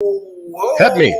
Help me.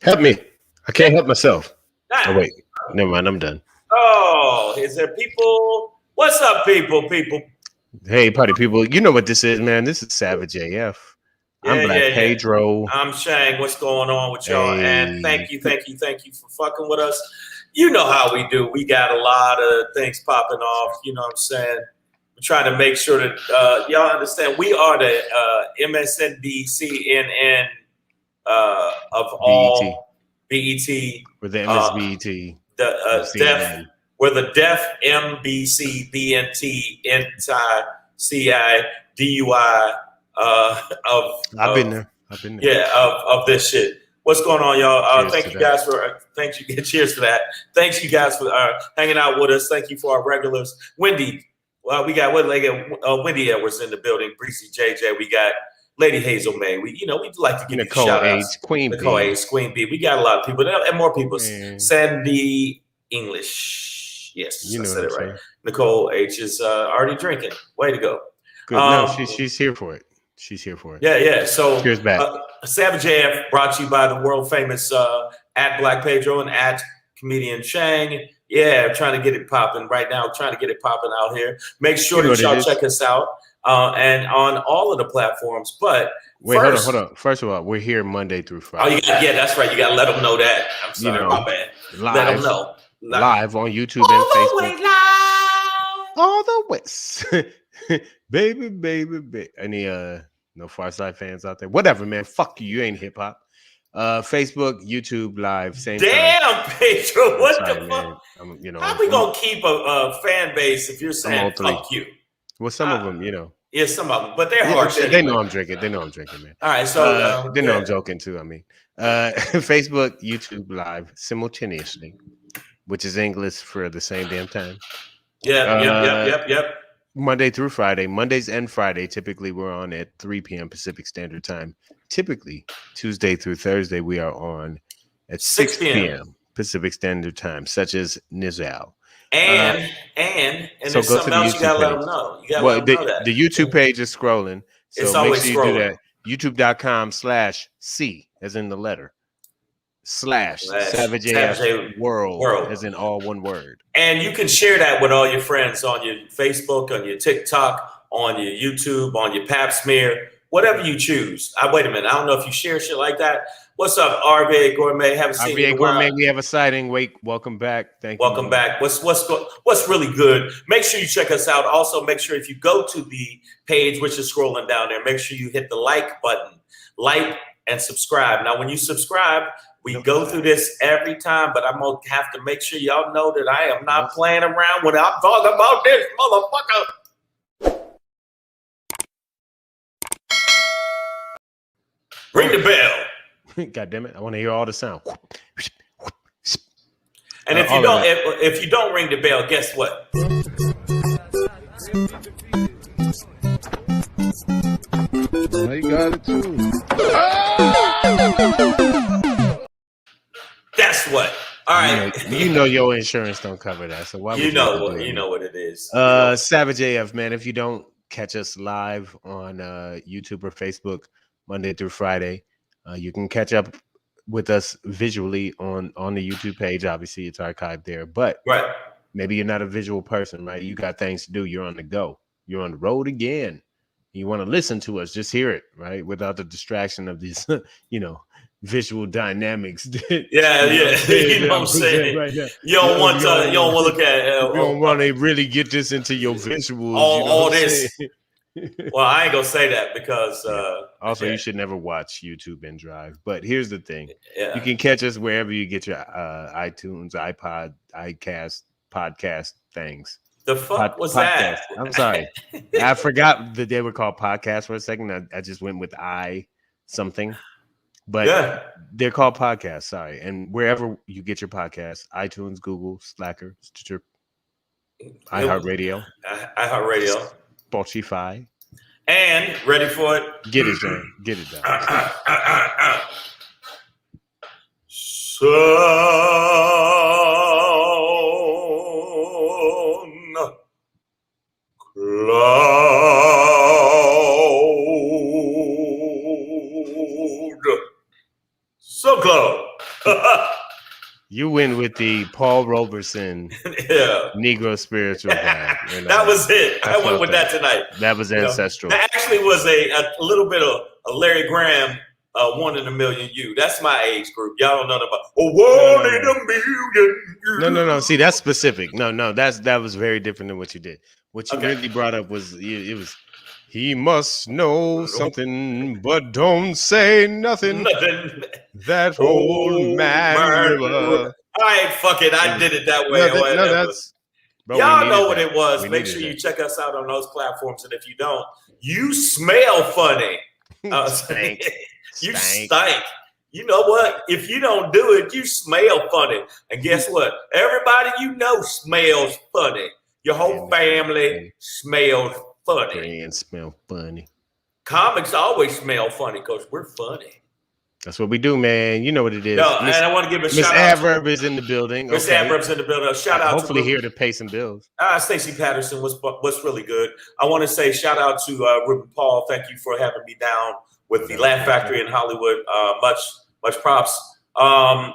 Help me. I can't help myself. Oh, wait. Never mind. I'm done. Oh, is there people? What's up, people? Hey, party people. You know what this is, man. This is Savage AF. I'm Black Pedro. I'm Shang. What's going on with y'all? Hey. And thank you for fucking with us. You know how we do. We got a lot of things popping off. You know what I'm saying? We're trying to make sure that y'all understand we are the MSNBC of all BET. We're the MSBET. We're the Def MBC BNT NTI DUI I've been there. Yeah, of this shit. What's going on, y'all? Thank you guys for cheers for that. Thanks you guys for hanging out with us. Thank you for our regulars. Wendy, we got Wendy Edwards in the building. Breezy JJ. We got Lady Hazel May. We like to give Nicole you shout H, outs. Queen Nicole B. H, Queen B. We got a lot of people and more people. Sandy English. Yes, I said it right. Nicole H is already drinking. Way to go. Good. No, she's here for it. Yeah. So cheers back. Savage AF brought to you by the world famous at Black Pedro and at comedian Shang. Yeah, trying to get it popping right now. Trying to get it popping out here. Make sure that y'all check us out. And on all of the platforms. But wait, hold on. First of all, we're here Monday through Friday. Oh, yeah, that's right. You got to let them know that. I'm sorry, my bad. Let them know. Live on YouTube and Facebook. All the way. baby. Any no Far Side fans out there? Whatever, man. Fuck you. You ain't hip hop. Facebook, YouTube, live, same Damn, time. Pedro, what the fuck? How we gonna keep a fan base if you're saying fuck you? Well, some of them, Yeah, some of them, but they're harsh. They know I'm drinking. man. All right, so they know I'm joking too. I mean, Facebook, YouTube live simultaneously, which is English for the same damn time. Yep. Monday through Friday, Mondays and Friday. Typically, we're on at 3 p.m. Pacific Standard Time. Typically, Tuesday through Thursday, we are on at 6 p.m. Pacific Standard Time, such as Nizal. And so there's go something to the else YouTube you gotta let page. them know. You gotta let them know that. The YouTube page is scrolling. So it's make always sure you scrolling. do that. YouTube.com/C, as in the letter. /Savage AF World, as in all one word. And you can share that with all your friends on your Facebook, on your TikTok, on your YouTube, on your Pap Smear, whatever you choose. Wait a minute. I don't know if you share shit like that. What's up, RBA Gourmet? Haven't seen you in a while. Gourmet, we have a sighting. Welcome back. Thank you. Welcome back. What's really good? Make sure you check us out. Also, make sure if you go to the page, which is scrolling down there, make sure you hit the like button, like and subscribe. Now, when you subscribe, we go through this every time, but I'm gonna have to make sure y'all know that I am not playing around when I'm talking about this, motherfucker. Ring the bell. God damn it! I want to hear all the sound. And if you don't ring the bell, guess what? I got it too. That's what. All right. You know your insurance don't cover that, so why? You know what it is. Savage AF, man. If you don't catch us live on YouTube or Facebook Monday through Friday, you can catch up with us visually on the YouTube page. Obviously, it's archived there. But maybe you're not a visual person, right? You got things to do. You're on the go. You're on the road again. You want to listen to us, just hear it, right? Without the distraction of these, visual dynamics. Yeah. You know what I'm saying? Right. You don't want to look at. You don't want to really get this into your visuals. All this. Well, I ain't gonna say that because also you should never watch YouTube and drive. But here's the thing: you can catch us wherever you get your iTunes, iPod, iCast, podcast things. The fuck was that? I'm sorry, I forgot that they were called podcasts for a second. I just went with I. something, but they're called podcasts. Sorry, and wherever you get your podcasts, iTunes, Google, Slacker, Stitcher, iHeartRadio, Spotify, and ready for it. Get it done. Get it done. So close. You win with the Paul Robeson Negro spiritual guide. That was it. I went with that tonight. That was ancestral. That actually was a little bit of a Larry Graham, 1 in a million you. That's my age group. Y'all don't know about 1 in a million. No. See, that's specific. No, that was very different than what you did. What you really brought up was he must know something, but don't say nothing. That old man. All right, fuck it. I did it that way. Y'all know what it was. Make sure you check us out on those platforms. And if you don't, you smell funny. Stank. You stink. You know what? If you don't do it, you smell funny. And guess what? Everybody you know smells funny. Your whole family smells funny. And smell funny. Comics always smell funny because we're funny. That's what we do, man. You know what it is. No, and I want to give a shout out. Miss Adverb is in the building. Miss Adverb's in the building. Shout out. Hopefully here to pay some bills. Stacey Patterson was really good. I want to say shout out to Ruben Paul. Thank you for having me down with the Laugh Factory in Hollywood. Much props.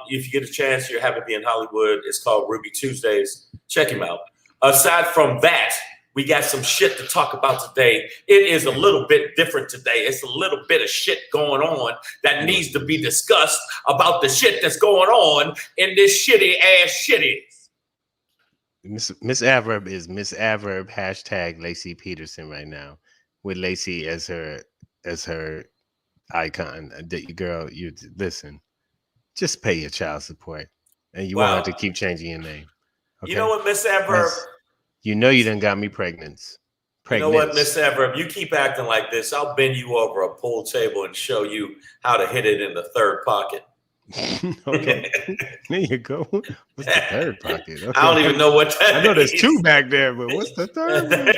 If you get a chance, you're happy to be in Hollywood. It's called Ruby Tuesdays. Check him out. Aside from that, we got some shit to talk about today. It is a little bit different today. It's a little bit of shit going on that needs to be discussed about the shit that's going on in this shitty ass shitties. Miss Adverb is Miss Adverb # Lacey Peterson right now, with Lacey as her icon. Girl, you listen. Just pay your child support, and you won't have to keep changing your name. Okay? You know what, Miss Adverb? You know you done got me pregnant. You know what, Miss Adverb? You keep acting like this, I'll bend you over a pool table and show you how to hit it in the third pocket. Okay, there you go. What's the third pocket? Okay. I don't even know what that is. I know there's 2 back there, but what's the third one?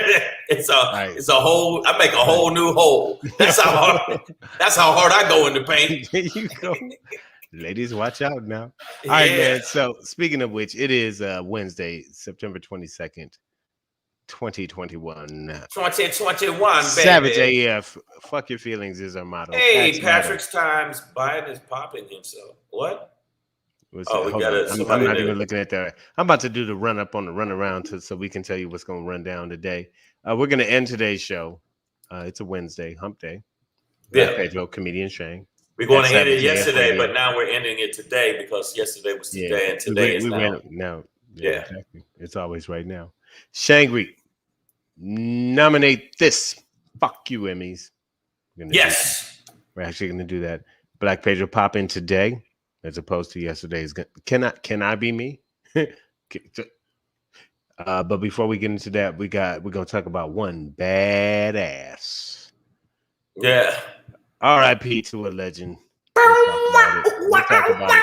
It's a hole. I make a whole new hole. That's how hard I go in the paint. There you go. Ladies, watch out now. All right, man. So speaking of which, it is Wednesday, September 22nd, 2021. 2021, baby. Savage AF. Fuck your feelings is our motto. Hey, Patrick's Times. Biden is popping himself. What? We got it. I'm not even looking at that. I'm about to do the run up on the run around so we can tell you what's going to run down today. We're going to end today's show. It's a Wednesday, hump day. Pedro, comedian Shang. We're going to end it yesterday, but now we're ending it today because yesterday was today and today is now. Yeah, exactly. It's always right now. SHANGRY, nominate this. Fuck you, Emmys. Yes. We're actually going to do that. Black Pedro Poppin today, as opposed to yesterday's. Can I be me? But before we get into that, we're going to talk about one badass. Yeah. R.I.P. to a legend. We'll talk about it.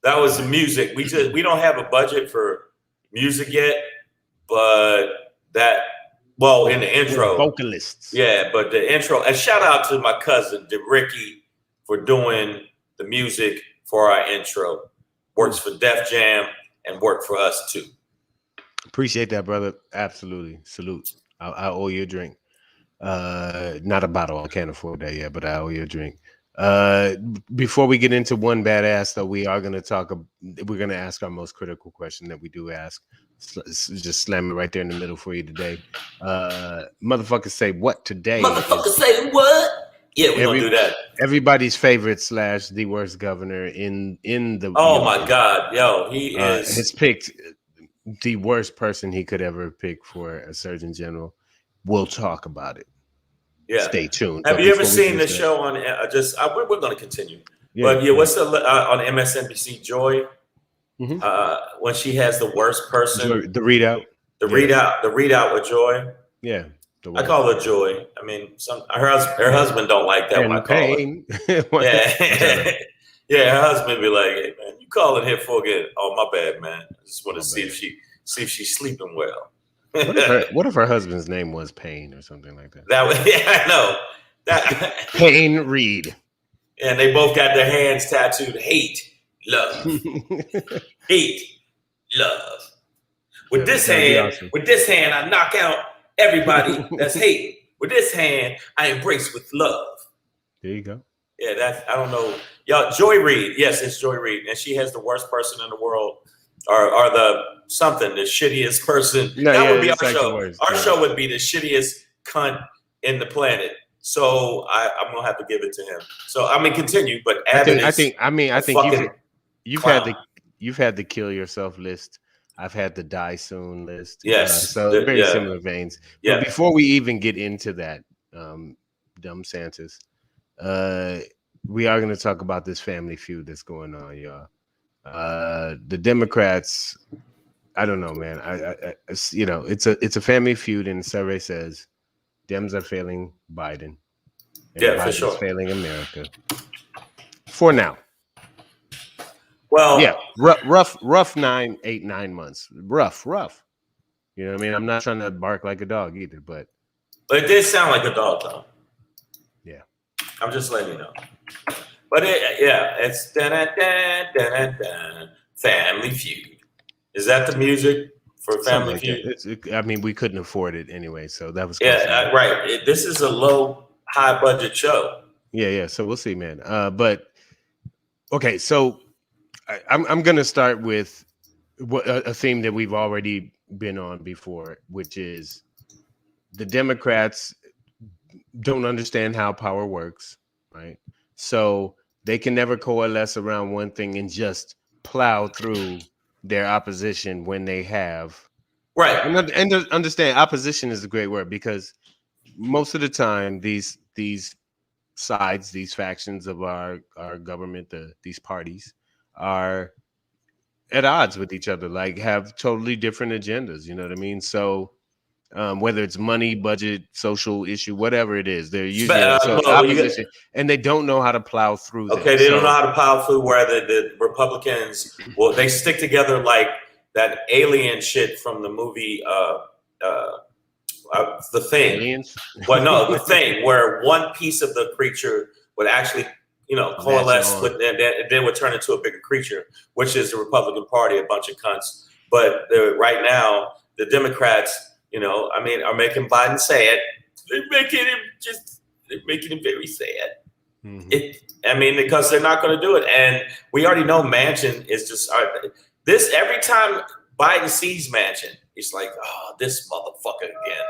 That was the music. We don't have a budget for music yet, but in the intro, vocalists. Yeah, but the intro. And shout out to my cousin Ricky for doing the music for our intro. Works for Def Jam and worked for us too. Appreciate that, brother. Absolutely. Salute. I owe you a drink. Not a bottle. I can't afford that yet, but I owe you a drink. Before we get into one badass, though, we're going to ask our most critical question that we do ask. Just slam it right there in the middle for you today. Motherfuckers say what today? Motherfuckers say what? Yeah, we're going to do that. Everybody's favorite / the worst governor in the. Oh my God. Yo, he is. Has picked the worst person he could ever pick for a surgeon general. We'll talk about it. Yeah. Stay tuned. Have you ever seen the show on we're going to continue. Yeah, but what's the on MSNBC Joy? Mm-hmm. When she has the worst person, the readout. The readout with Joy. Yeah. I call her Joy. I mean, her husband don't like that when I call her. Yeah. Yeah, her husband be like, "Hey man, you calling here for again? Oh, my bad, man. I just want to see if she's sleeping well." What if her husband's name was Payne or something like that? I know. Payne Reed. And they both got their hands tattooed. Hate, love. Hate, love. With this hand, I knock out everybody that's hate. With this hand, I embrace with love. There you go. Yeah, I don't know. Y'all, Joy Reid. Yes, it's Joy Reid. And she has the worst person in the world. Or the shittiest person. That would be our show. Our show would be the shittiest cunt in the planet. So I'm gonna have to give it to him. So I mean, continue. But I think you've had the kill yourself list. I've had the die soon list. Yes. So very similar veins. Yeah. But before we even get into that, DumbSantis, we are going to talk about this family feud that's going on, y'all. The Democrats, I don't know, man. It's a family feud, and the survey says Dems are failing Biden. And Biden is failing America. For now. Well, yeah, rough 9 months. Rough. You know what I mean? I'm not trying to bark like a dog either, but it did sound like a dog, though. Yeah. I'm just letting you know. But it's Family Feud. Is that the music for Family Feud? I mean, we couldn't afford it anyway, so that was right. This is a high budget show. Yeah. So we'll see, man. But okay, so I'm going to start with a theme that we've already been on before, which is the Democrats don't understand how power works, right? So they can never coalesce around one thing and just plow through their opposition when they have. Right. And understand, opposition is a great word, because most of the time these sides, these factions of our government, these parties are at odds with each other, like have totally different agendas. You know what I mean? So whether it's money, budget, social issue, whatever it is, they're usually opposition, and they don't know how to plow through. Okay, they don't know how to plow through. Where the Republicans, they stick together like that alien shit from the movie The Thing. Aliens? Well, no, The Thing, where one piece of the creature would actually coalesce with, and then would turn into a bigger creature, which is the Republican Party, a bunch of cunts. But right now, the Democrats, are making Biden sad. They're making him very sad. Mm-hmm. Because they're not going to do it. And we already know Manchin is just this. Every time Biden sees Manchin, he's like, "Oh, this motherfucker again.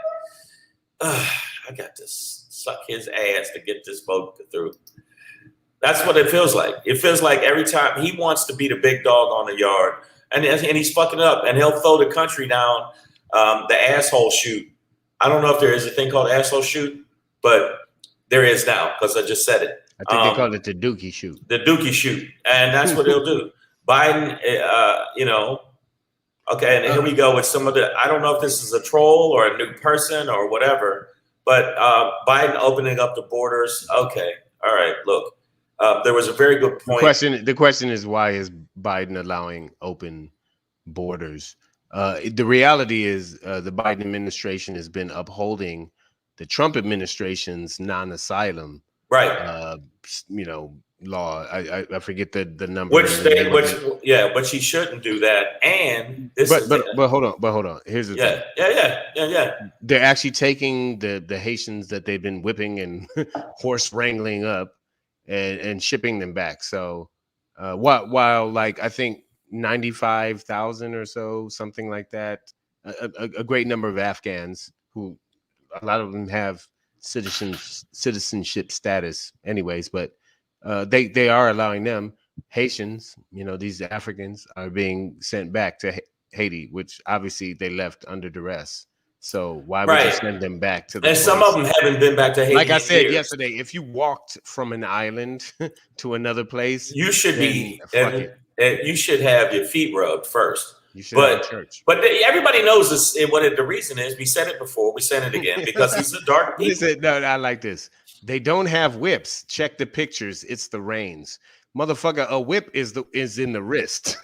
I got to suck his ass to get this vote through." That's what it feels like. It feels like every time he wants to be the big dog on the yard, and he's fucking up, and he'll throw the country down the asshole chute. I don't know if there is a thing called asshole chute, but there is now, because I just said it. I think they call it the Dookie chute. The Dookie chute, and that's what he'll do. Biden, okay, and here we go with some of the. I don't know if this is a troll or a new person or whatever, but Biden opening up the borders. Okay, all right, look. There was a very good point. The question is, why is Biden allowing open borders? The reality is the Biden administration has been upholding the Trump administration's non-asylum law. I forget the number. But she shouldn't do that. And but hold on. Here's the thing. Yeah. They're actually taking the Haitians that they've been whipping and horse wrangling up and shipping them back. So while like I think 95,000 or so, something like that, a great number of Afghans, who a lot of them have citizenship status anyways, but they are allowing them, Haitians, these Africans, are being sent back to Haiti, which obviously they left under duress. So why would you send them back to the place? Some of them haven't been back to Haiti. Like I said yesterday, if you walked from an island to another place, you should you should have your feet rubbed first. You should have a church. But everybody knows this. What the reason is. We said it before. We said it again because these are dark people. Listen, no, I like this. They don't have whips. Check the pictures. It's the reins. Motherfucker, a whip is in the wrist.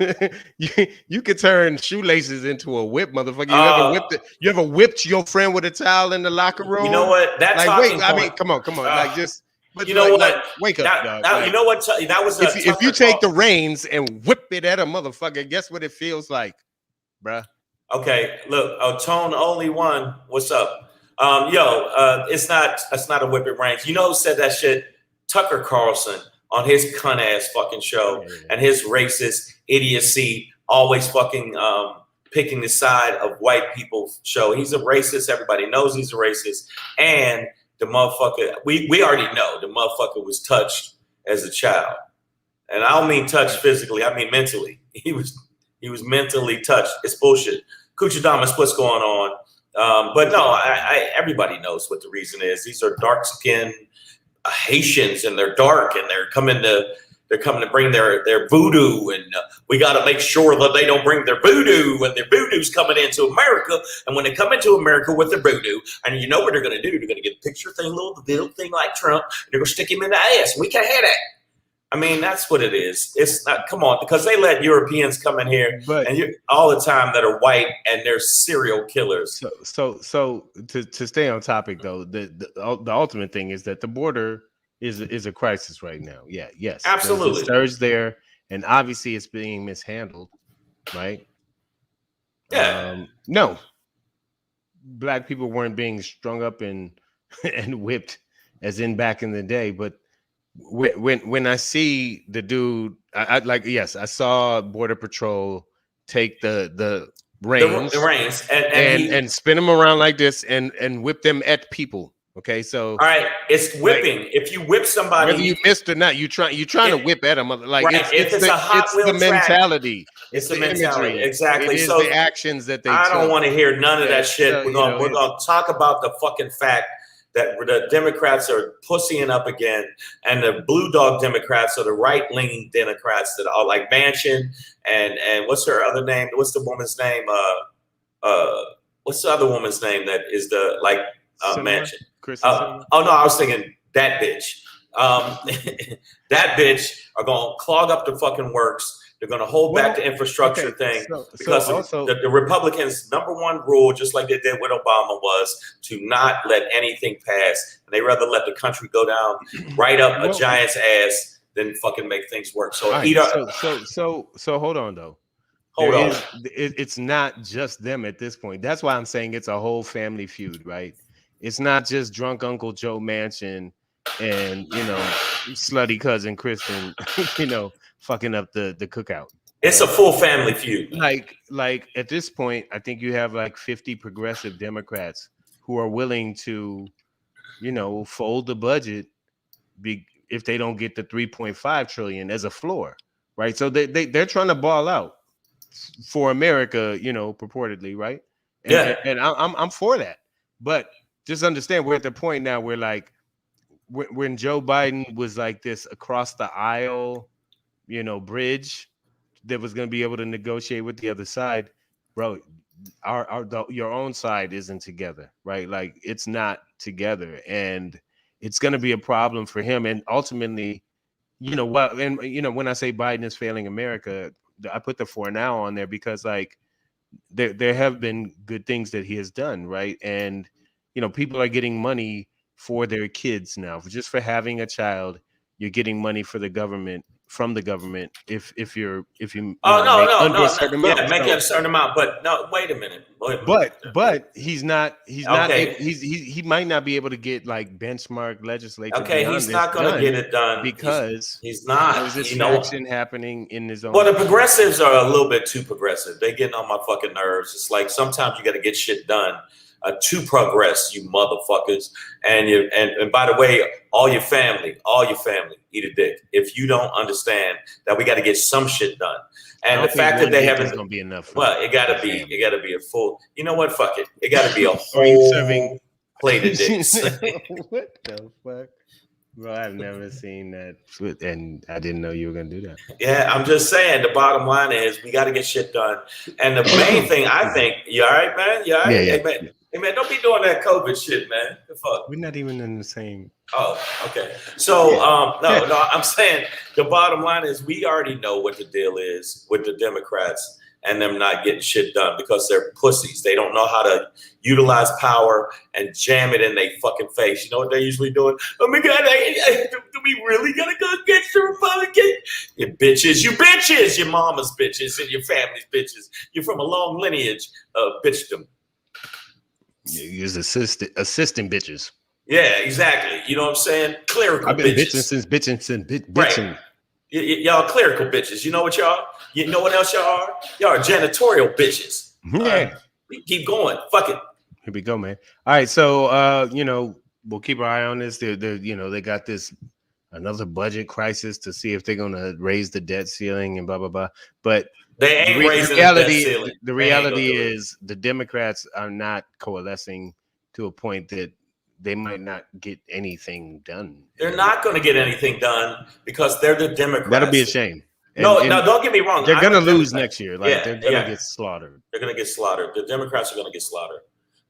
you could turn shoelaces into a whip, motherfucker. You ever whipped your friend with a towel in the locker room? You know what? That's like, wait, I mean, come on. Like just. But you know what? Like, wake up, dog. Now, you know what? That was if you take the reins and whip it at a motherfucker, guess what it feels like, bruh? Okay, look, Tone Only One, what's up? It's not a whipping range. You know who said that shit? Tucker Carlson on his cunt ass fucking show and his racist idiocy, always fucking picking the side of white people show. He's a racist. Everybody knows he's a racist. And the motherfucker, we already know the motherfucker was touched as a child. And I don't mean touched physically, I mean mentally. He was mentally touched. It's bullshit. Kuchadamas, what's going on? But no, everybody knows what the reason is. These are dark-skinned Haitians, and they're dark, and they're coming to bring their voodoo, and we got to make sure that they don't bring their voodoo, and their voodoo's coming into America. And when they come into America with their voodoo, and you know what they're going to do? They're going to get a picture thing, little thing like Trump, and they're going to stick him in the ass. We can't have that. I mean, that's what it is. It's not, come on, because they let Europeans come in here all the time that are white and they're serial killers. So to stay on topic though, the ultimate thing is that the border is a crisis right now. Yeah, yes, absolutely. There's a surge there, and obviously it's being mishandled, right? Yeah. No, black people weren't being strung up and whipped as in back in the day, but when I see the dude, I saw Border Patrol take the reins, and spin them around like this and whip them at people. Okay, so all right, it's whipping. If you whip somebody, whether you missed or not, you're trying to whip at them. Like right. It's the mentality. It's the mentality. Imagery. Exactly. It is so the actions that they. I don't want to hear none of that shit. So, we're gonna talk about the fucking fact that the Democrats are pussying up again, and the blue dog Democrats are the right-leaning Democrats that are like Manchin and what's her other name? What's the woman's name? What's the other woman's name that is the like Manchin? Oh no, I was thinking that bitch. That bitch are gonna clog up the fucking works. They're going to hold back the infrastructure thing because the Republicans' number one rule, just like they did with Obama, was to not let anything pass. And they rather let the country go down right up a giant's ass than fucking make things work. So so hold on though. It's not just them at this point. That's why I'm saying it's a whole family feud, right? It's not just drunk Uncle Joe Manchin and slutty cousin Kristen, fucking up the cookout. It's a full family feud. Like at this point, I think you have like 50 progressive Democrats who are willing to, fold the budget if they don't get the 3.5 trillion as a floor, right? So they're trying to ball out for America, purportedly, right? And I'm for that, but just understand we're at the point now where like when Joe Biden was like this across the aisle, bridge that was going to be able to negotiate with the other side, bro. Your own side isn't together, right? Like it's not together, and it's going to be a problem for him. And ultimately, when I say Biden is failing America, I put the for now on there because like there have been good things that he has done, right? And people are getting money for their kids now, just for having a child. You're getting money from the government if you make a certain amount, but no, wait a minute. But he might not be able to get like benchmark legislation. Okay, he's not going to get it done because he's not. There's this action happening in his own. Well, the progressives are a little bit too progressive. They're getting on my fucking nerves. It's like sometimes you got to get shit done to progress, you motherfuckers. And by the way, all your family, eat a dick. If you don't understand that we got to get some shit done. And the fact that they haven't gonna be enough. Well, it gotta be a full, you know what? Fuck it. It gotta be a whole plate of dicks. What the fuck? Bro, I've never seen that, and I didn't know you were gonna do that. Yeah, I'm just saying. The bottom line is we got to get shit done. And the main thing I think, you all right, man? You all right? Yeah. Hey, man. Hey, man, don't be doing that COVID shit, man. The fuck. We're not even in the same. Oh, okay. So, no, I'm saying the bottom line is we already know what the deal is with the Democrats and them not getting shit done because they're pussies. They don't know how to utilize power and jam it in their fucking face. You know what they're usually doing? Oh my God, do we really gotta go against the Republicans? You bitches, your mama's bitches and your family's bitches. You're from a long lineage of bitchdom. You're assisting bitches. Yeah, exactly. You know what I'm saying? Clerical I've been bitches. bitching since bitching. Right. Y'all clerical bitches. You know what y'all? You know what else y'all are? Y'all are janitorial bitches. Yeah. We keep going. Fuck it. Here we go, man. All right, so we'll keep our eye on this. They got this another budget crisis to see if they're gonna raise the debt ceiling and blah blah blah. But they ain't raising the debt ceiling. The reality is the Democrats are not coalescing to a point that they might not get anything done. They're not going to get anything done because they're the Democrats. That'll be a shame. No, don't get me wrong. They're going to lose next year. They're going to get slaughtered. They're going to get slaughtered. The Democrats are going to get slaughtered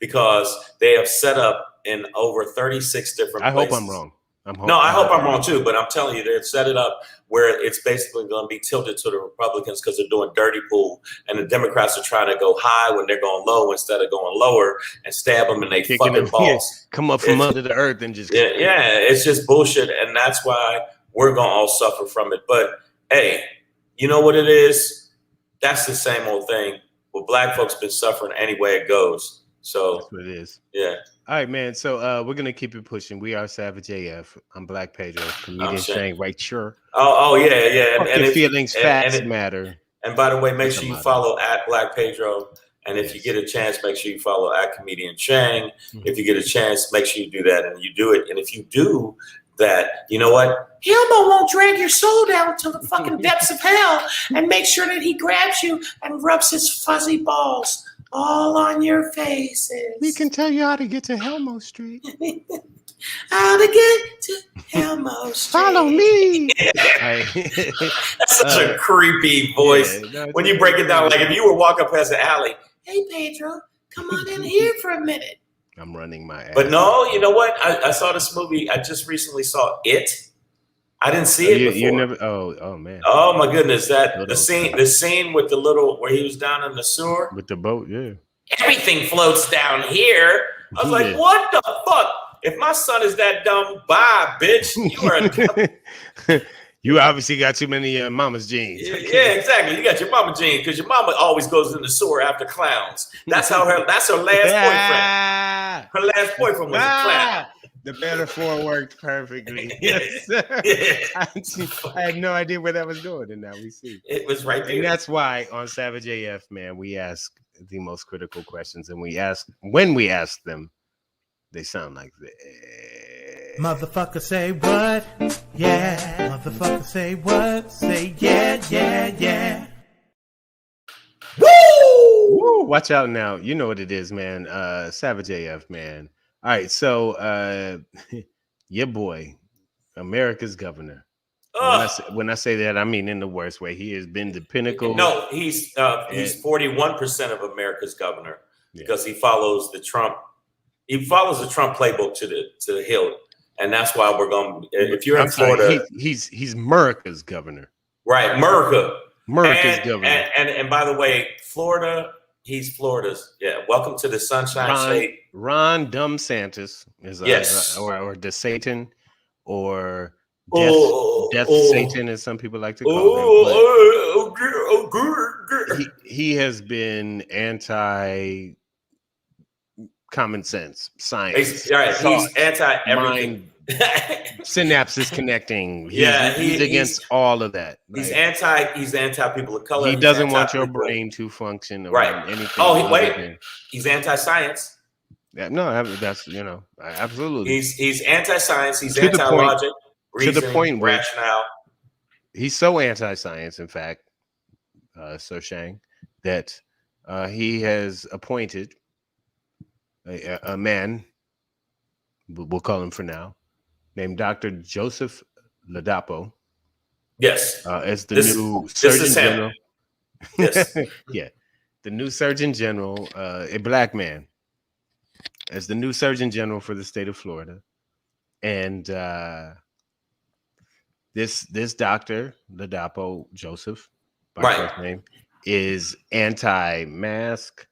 because they have set up in over 36 different places. I hope I'm wrong. I hope I'm wrong too, but I'm telling you, they've set it up where it's basically going to be tilted to the Republicans because they're doing dirty pool, and the Democrats are trying to go high when they're going low instead of going lower and stab them in their fucking balls. Come up from under the earth and just it's just bullshit, and that's why we're going to all suffer from it. But hey, you know what it is? That's the same old thing. Well, black folks been suffering any way it goes. So that's what it is. Yeah. All right, man. So we're gonna keep it pushing. We are Savage AF. I'm Black Pedro, comedian Shang, right? Sure. Oh yeah. And feelings, facts matter. And by the way, make sure you follow at Black Pedro. And if you get a chance, make sure you follow at comedian Chang. Mm-hmm. If you get a chance, make sure you do that, and you do it. And if you do that, you know what? Hilmo won't drag your soul down to the fucking depths of hell and make sure that he grabs you and rubs his fuzzy balls all on your faces. We can tell you how to get to Helmo Street. How to get to Helmo Street. Follow me. That's such a creepy voice. Yeah, when you break it down, like if you were walking past the alley, hey Pedro, come on in here for a minute. I'm running my ass. But no, you know what? I saw this movie. I just recently saw It. I didn't see it before. You never? Oh man. Oh my goodness! The scene with the little where he was down in the sewer with the boat. Yeah. Everything floats down here. I was like, what the fuck? If my son is that dumb, bye, bitch. You are. You obviously got too many mama's genes. Yeah, exactly. You got your mama genes because your mama always goes in the sewer after clowns. That's how that's her last boyfriend. Her last boyfriend was a clown. The metaphor worked perfectly. Yes. I had no idea where that was going, and now we see. It was right there. And that's why on Savage AF, man, we ask the most critical questions, and when we ask them, they sound like this. Motherfucker say what? Yeah. Motherfucker say what? Say yeah. Woo! Watch out now. You know what it is, man. Savage AF, man. All right, so your boy, America's governor. When I say that, I mean in the worst way. He has been the pinnacle. No, he's 41% of America's governor because he follows the Trump. He follows the Trump playbook to the hill, and that's why we're going. If you're in Florida, he's America's governor. Right, America's governor. And by the way, Florida. He's Florida's. Yeah. Welcome to the Sunshine State. Ron DumbSantis is or the Satan or Death Satan, as some people like to call him. He has been anti common sense, science. He's anti everything. Synapses connecting. He's against all of that. He's anti people of color. He doesn't want your brain to function or anything. He's anti-science. Yeah, no, that's absolutely. He's anti-science. He's anti-logic, reason, to the point rationale. He's so anti-science, in fact, Sir Shang, that he has appointed a man. We'll call him for now. named Dr. Joseph Ladapo Yes. as the This new this is Surgeon him. General. Yes. Yeah, the new Surgeon General, a black man, as the new Surgeon General for the state of Florida. And this doctor, Ladapo Joseph, by Right. first name, is anti-mask,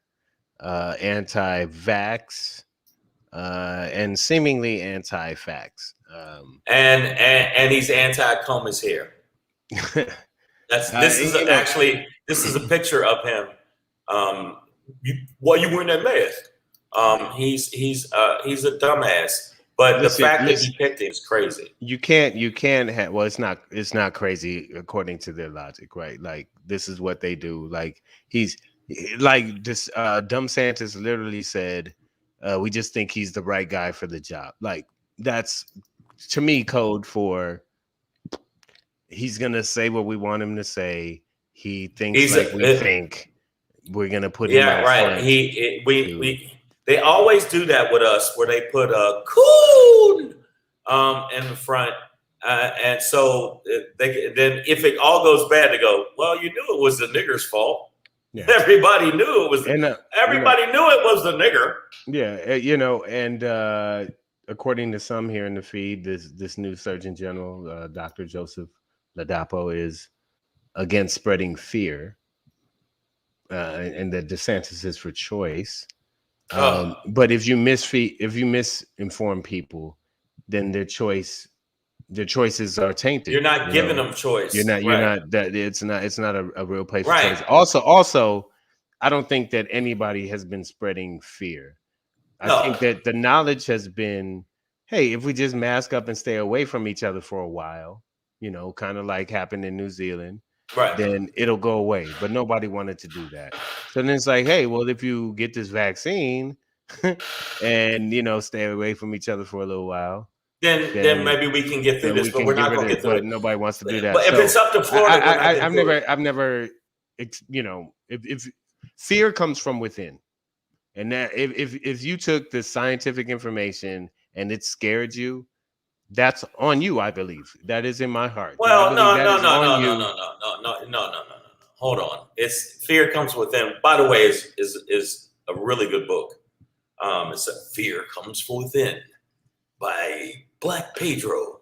anti-vax, and seemingly anti-fax. And he's anti-comb his hair. This is a picture of him. Why you wearing that mask? He's a dumbass. But the fact that he picked him is crazy. You can't have. Well, it's not crazy according to their logic, right? Like this is what they do. Like he's like this. DumbSantis literally said, "We just think he's the right guy for the job." Like that's to me code for he's gonna say what we want him to say. He thinks we think. We're gonna put him. Yeah, right. They always do that with us, where they put a coon in the front, and so then if it all goes bad, they go, "Well, you knew it was the nigger's fault." Yeah. Everybody knew it was. Everybody knew it was the nigger. Yeah, and according to some here in the feed, this new Surgeon General, Dr. Joseph Ladapo, is against spreading fear, and that DeSantis is for choice. But if you misinform people, then their choices are tainted. You're not giving them choice. You're not that it's not a real place for choice. Also, I don't think that anybody has been spreading fear. I think that the knowledge has been, hey, if we just mask up and stay away from each other for a while, kind of like happened in New Zealand, then it'll go away. But nobody wanted to do that. So then it's like, hey, well, if you get this vaccine and stay away from each other for a little while, then maybe we can get through this. But we're not going to get through it. Nobody wants to do that. But if it's up to Florida, I've never, if fear comes from within. And that if you took the scientific information and it scared you, that's on you. I believe that is in my heart. Well, no. Hold on. It's fear comes within. By the way, is a really good book. It's a Fear Comes From Within by Black Pedro.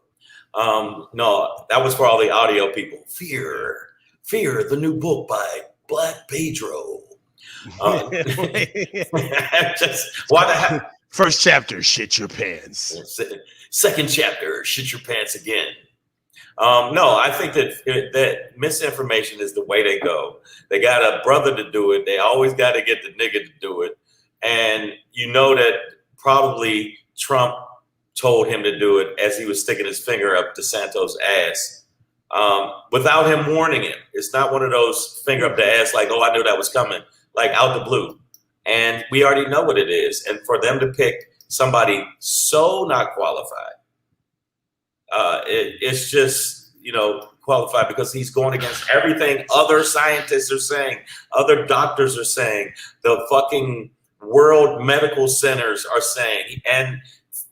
No, that was for all the audio people. Fear, the new book by Black Pedro. First chapter, shit your pants. Second chapter, shit your pants again. No, I think that misinformation is the way they go. They got a brother to do it. They always got to get the nigga to do it. And that probably Trump told him to do it as he was sticking his finger up DeSantis' ass without him warning him. It's not one of those finger up the ass like, oh, I knew that was coming. Like out the blue. And we already know what it is. And for them to pick somebody so not qualified, it's just, qualified because he's going against everything other scientists are saying, other doctors are saying, the fucking world medical centers are saying. And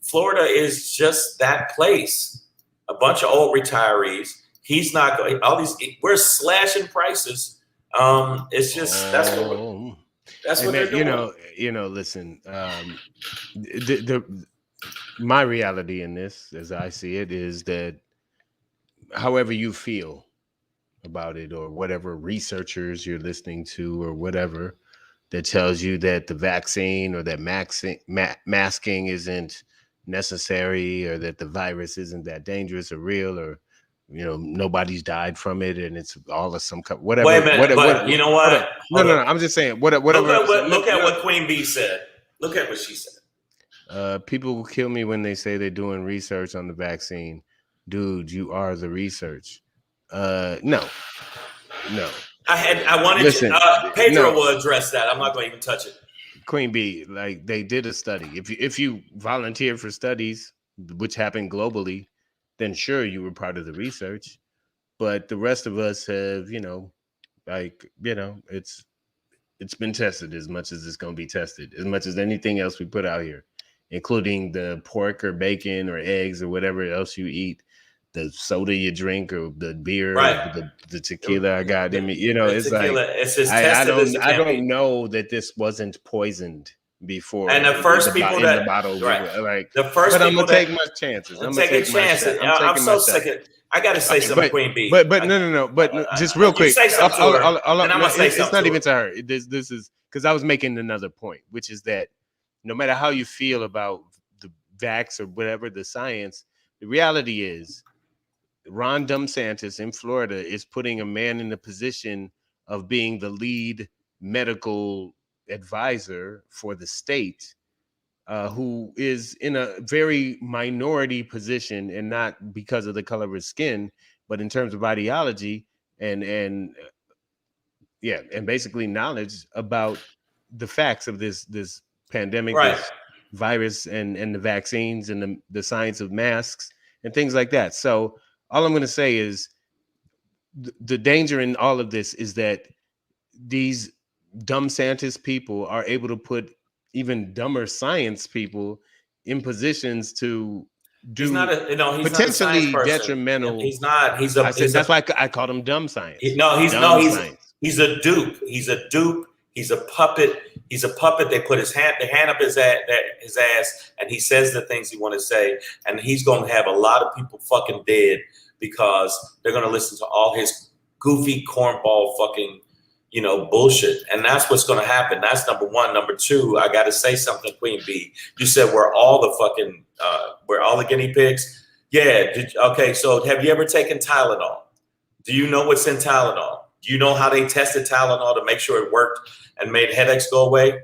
Florida is just that place. A bunch of old retirees. He's not going, we're slashing prices. It's just that's what they're doing. Listen, my reality in this, as I see it, is that however you feel about it, or whatever researchers you're listening to, or whatever that tells you that the vaccine or that masking isn't necessary, or that the virus isn't that dangerous or real, or nobody's died from it, and it's all of some whatever. Wait a minute, you know what? No. I'm just saying whatever. Look at what Queen Bee said. Look at what she said. People will kill me when they say they're doing research on the vaccine. Dude, you are the research. No. I wanted to. Pedro will address that. I'm not going to even touch it. Queen Bee, like they did a study. If you volunteer for studies, which happen globally, then sure, you were part of the research. But the rest of us have, it's been tested as much as it's going to be tested, as much as anything else we put out here including the pork or bacon or eggs or whatever else you eat, the soda you drink or the beer, Right. or the tequila I got in me. You know, The it's tequila, like it's as tested as it I can be. don't know that this wasn't poisoned before. And the first people in the bottle, right. like The first but I'm people gonna take my chances. I'm taking chances. I'm so sick of. I got to say something, Queen Bee. But no. But just real quick, say something to her, and I'm gonna say something. It's not even to her. This is because I was making another point, which is that no matter how you feel about the vax or whatever the science, the reality is Ron DumbSantis in Florida is putting a man in the position of being the lead medical advisor for the state, who is in a very minority position, and not because of the color of his skin, but in terms of ideology and basically knowledge about the facts of this pandemic, Right. this virus, and the vaccines and the science of masks and things like that. So all I'm going to say is the danger in all of this is that these DumbSantis people are able to put even dumber science people in positions to do he's potentially not a detrimental. He's not. That's why I called him dumb science. He's a dupe. He's a dupe. He's a puppet. He's a puppet. They put their hand up his ass, and he says the things he want to say, and he's going to have a lot of people fucking dead because they're going to listen to all his goofy cornball fucking, bullshit. And that's what's going to happen. That's number one. Number two, I got to say something, Queen Bee. You said we're all the guinea pigs. Yeah. Okay. So have you ever taken Tylenol? Do you know what's in Tylenol? Do you know how they tested Tylenol to make sure it worked and made headaches go away?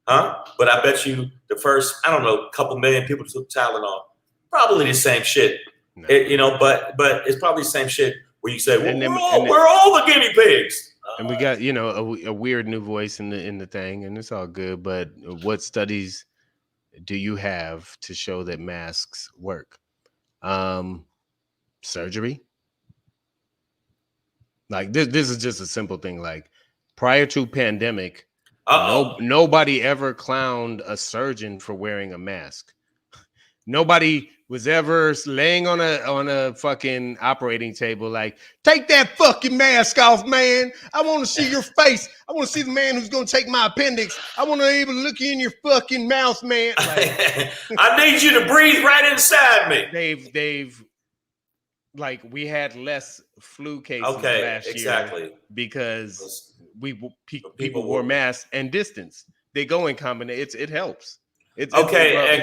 Huh? But I bet you the first, couple million people took Tylenol. Probably the same shit. No. But it's probably the same shit where you say, we're all the guinea pigs. And we got, a weird new voice in the thing, and it's all good. But what studies do you have to show that masks work? Surgery? Like this is just a simple thing. Like prior to pandemic, nobody ever clowned a surgeon for wearing a mask. Nobody was ever laying on a fucking operating table like, take that fucking mask off, man. I want to see your face. I want to see the man who's going to take my appendix. I want to be able to look you in your fucking mouth, man. Like, I need you to breathe right inside me. They've like we had less flu cases last year because people wore masks and distance. They go in combination. It helps. And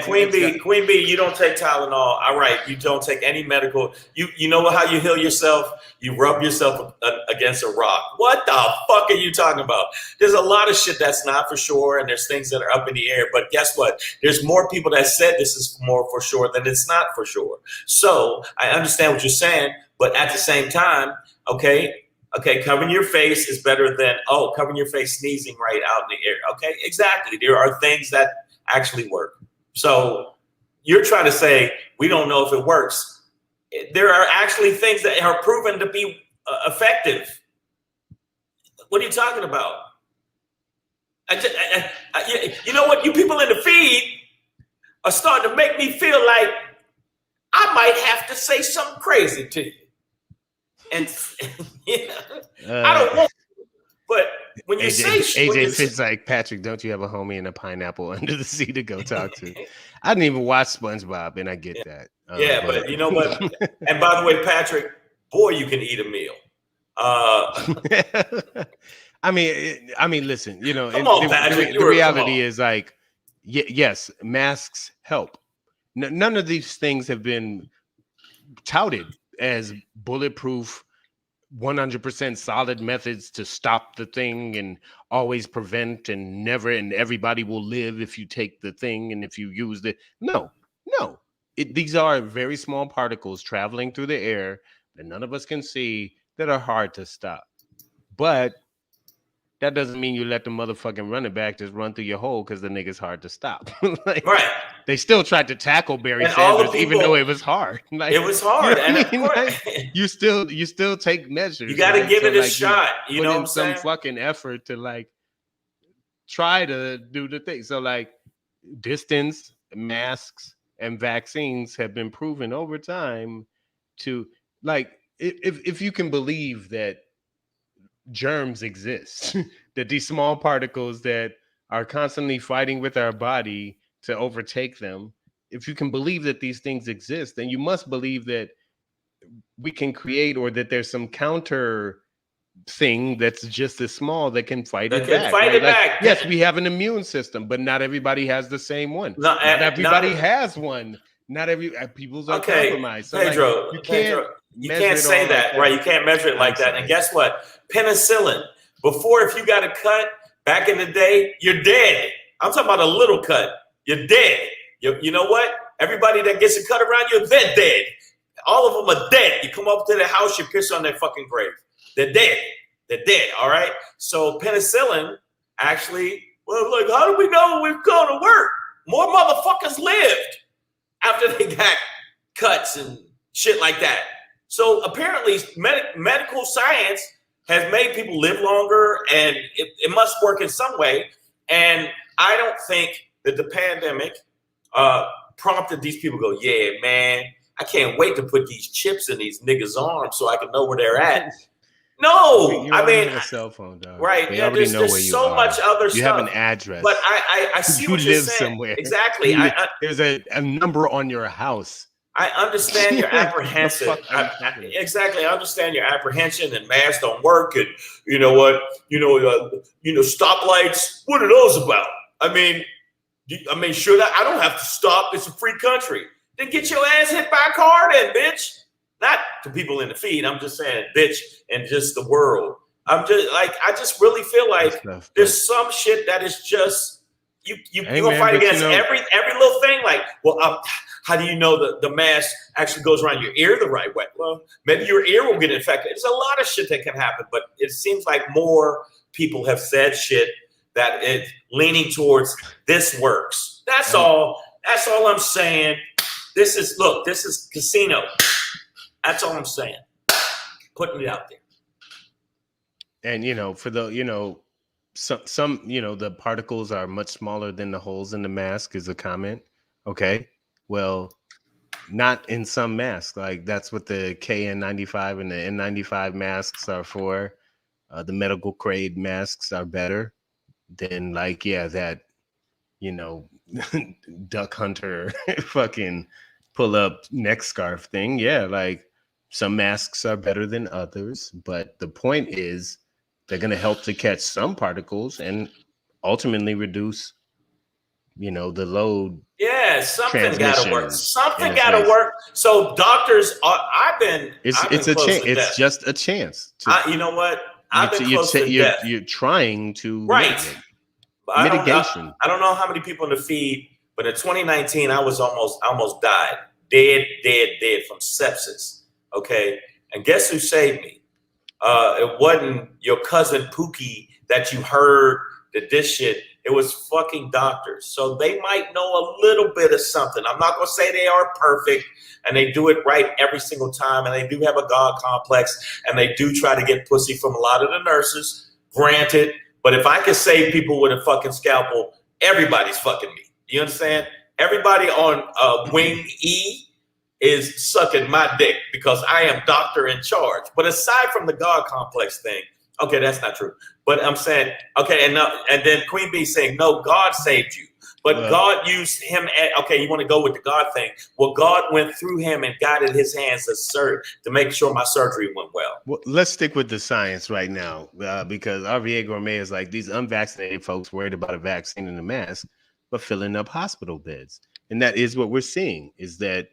Queen Bee, you don't take Tylenol. All right, you don't take any medical. You know how you heal yourself? You rub yourself against a rock. What the fuck are you talking about? There's a lot of shit that's not for sure, and there's things that are up in the air. But guess what? There's more people that said this is more for sure than it's not for sure. So I understand what you're saying, but at the same time, okay, covering your face is better than covering your face sneezing right out in the air. Okay, exactly. There are things that actually work. So you're trying to say we don't know if it works. There are actually things that are proven to be effective. What are you talking about? You know what? You people in the feed are starting to make me feel like I might have to say something crazy to you. And I don't want to, but when you AJ Fitz like, Patrick, don't you have a homie and a pineapple under the sea to go talk to? I didn't even watch SpongeBob, and I get that. But you know what? And by the way, Patrick, boy, you can eat a meal. I mean, listen, come on, Patrick, the reality is like, yes, masks help. None of these things have been touted as bulletproof 100% solid methods to stop the thing and always prevent and everybody will live if you take the thing and if you use it. No. These are very small particles traveling through the air that none of us can see that are hard to stop. But that doesn't mean you let the motherfucking running back just run through your hole because the nigga's hard to stop. Like, right. They still tried to tackle Barry Sanders, even though it was hard. Like, it was hard. You still take measures. You got to give it a shot. You know what I'm saying? Some fucking effort to like try to do the thing. So like distance, masks and vaccines have been proven over time to, like, if you can believe that germs exist, that these small particles that are constantly fighting with our body to overtake them, if you can believe that these things exist, then you must believe that we can create, or that there's some counter thing that's just as small that can fight That it can back. fight right? it Like, back. yes, we have an immune system, but not everybody has the same one. No, Not everybody not- has one. Not every people's are Okay, compromised. So Pedro, like, you can't you measure can't it say all that, like right? You can't measure it like that. And guess what? Penicillin. Before, if you got a cut back in the day, you're dead. I'm talking about a little cut. You're dead. You know what? Everybody that gets a cut around you, they're dead. All of them are dead. You come up to their house, you piss on their fucking grave. They're dead. They're dead. All right. So penicillin actually, well, like, how do we know we're going to work? More motherfuckers lived after they got cuts and shit like that. So apparently medical science has made people live longer, and it must work in some way. And I don't think that the pandemic prompted these people to go, yeah, man, I can't wait to put these chips in these niggas' arms so I can know where they're at. No, you I mean, have a cell phone, dog. right? They yeah, already know where there's you so are. much other You stuff. have an address, But I see you what you're live saying. somewhere. Exactly. There's a number on your house. I understand your apprehension. Exactly. I understand your apprehension, and masks don't work, and you know what? Stoplights. What are those about? I mean, sure that I don't have to stop. It's a free country. Then get your ass hit by a car, then, bitch. Not to people in the feed. I'm just saying, bitch, and just the world. I'm just like, I just really feel like there's some shit that is just you're gonna fight against every little thing. Like, well, how do you know the mask actually goes around your ear the right way? Well, maybe your ear will get infected. There's a lot of shit that can happen, but it seems like more people have said shit that is leaning towards this works. That's all. That's all I'm saying. This is casino. That's all I'm saying. Putting it out there. And for the some the particles are much smaller than the holes in the mask is a comment. Okay, well, not in some masks. Like, that's what the KN95 and the N95 masks are for. The medical grade masks are better than, like, that duck hunter fucking pull up neck scarf thing. Yeah, like, some masks are better than others, but the point is they're going to help to catch some particles and ultimately reduce the load. Yeah, something got to work. Something got to work. So doctors are. It's a chance. It's just a chance. You know what? I've been close to death. You're trying to mitigate. Mitigation. I don't know how many people in the feed, but in 2019, I was almost died. Dead from sepsis. Okay, and guess who saved me? It wasn't your cousin Pookie that you heard that this shit. It was fucking doctors. So they might know a little bit of something. I'm not going to say they are perfect and they do it right every single time. And they do have a God complex and they do try to get pussy from a lot of the nurses. Granted. But if I could save people with a fucking scalpel, everybody's fucking me. You understand? Everybody on wing E is sucking my dick because I am doctor in charge. But aside from the God complex thing, okay, that's not true. But I'm saying, okay, and then Queen Bee saying, no, God saved you. But God used him. Okay, you want to go with the God thing. Well, God went through him and guided his hands to make sure my surgery went well. Well, let's stick with the science right now because RVA Gourmet is like, these unvaccinated folks worried about a vaccine and a mask, but filling up hospital beds. And that is what we're seeing, is that,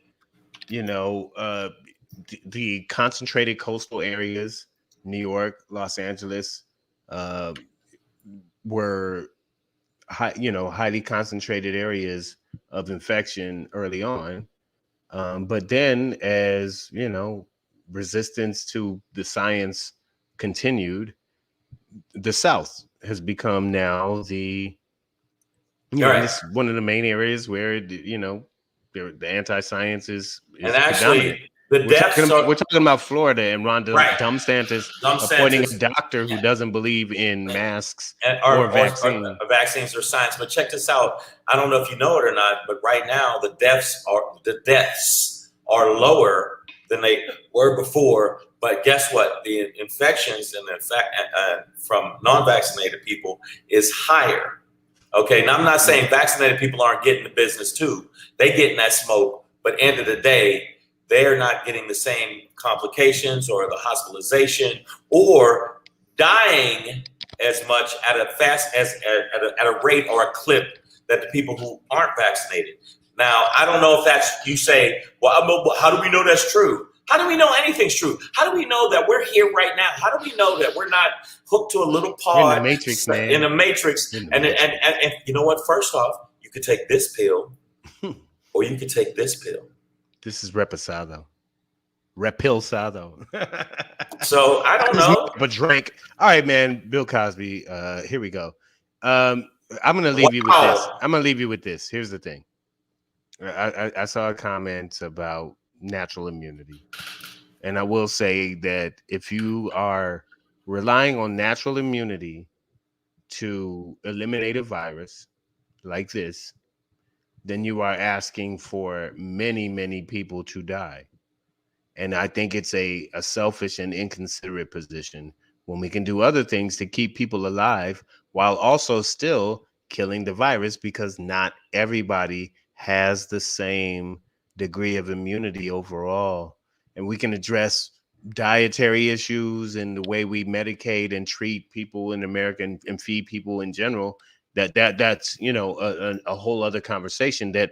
the concentrated coastal areas, New York, Los Angeles, were highly concentrated areas of infection early on. But then as, resistance to the science continued, the South has become now the, this one of the main areas where, the anti-science is and actually, predominant. We're talking about Florida and Ron DumbSantis appointing a doctor who doesn't believe in masks or vaccines or science. But check this out. I don't know if you know it or not, but right now the deaths are lower than they were before. But guess what? The infections and from non-vaccinated people is higher. Okay, now I'm not saying vaccinated people aren't getting the business too. They getting that smoke, but end of the day, they're not getting the same complications or the hospitalization or dying as much at a rate or a clip that the people who aren't vaccinated. Now, I don't know if that's, you say, well, how do we know that's true? How do we know anything's true? How do we know that we're here right now? How do we know that we're not hooked to a little pod in the Matrix, man? In the Matrix. And you know what? First off, you could take this pill or you could take this pill. This is reposado. So I don't know. But drink. All right, man. Bill Cosby. Here we go. I'm gonna leave you with this. I'm gonna leave you with this. Here's the thing. I saw a comment about natural immunity, and I will say that if you are relying on natural immunity to eliminate a virus like this, then you are asking for many, many people to die. And I think it's a selfish and inconsiderate position when we can do other things to keep people alive while also still killing the virus, because not everybody has the same degree of immunity overall. And we can address dietary issues and the way we medicate and treat people in America and feed people in general. That's a whole other conversation that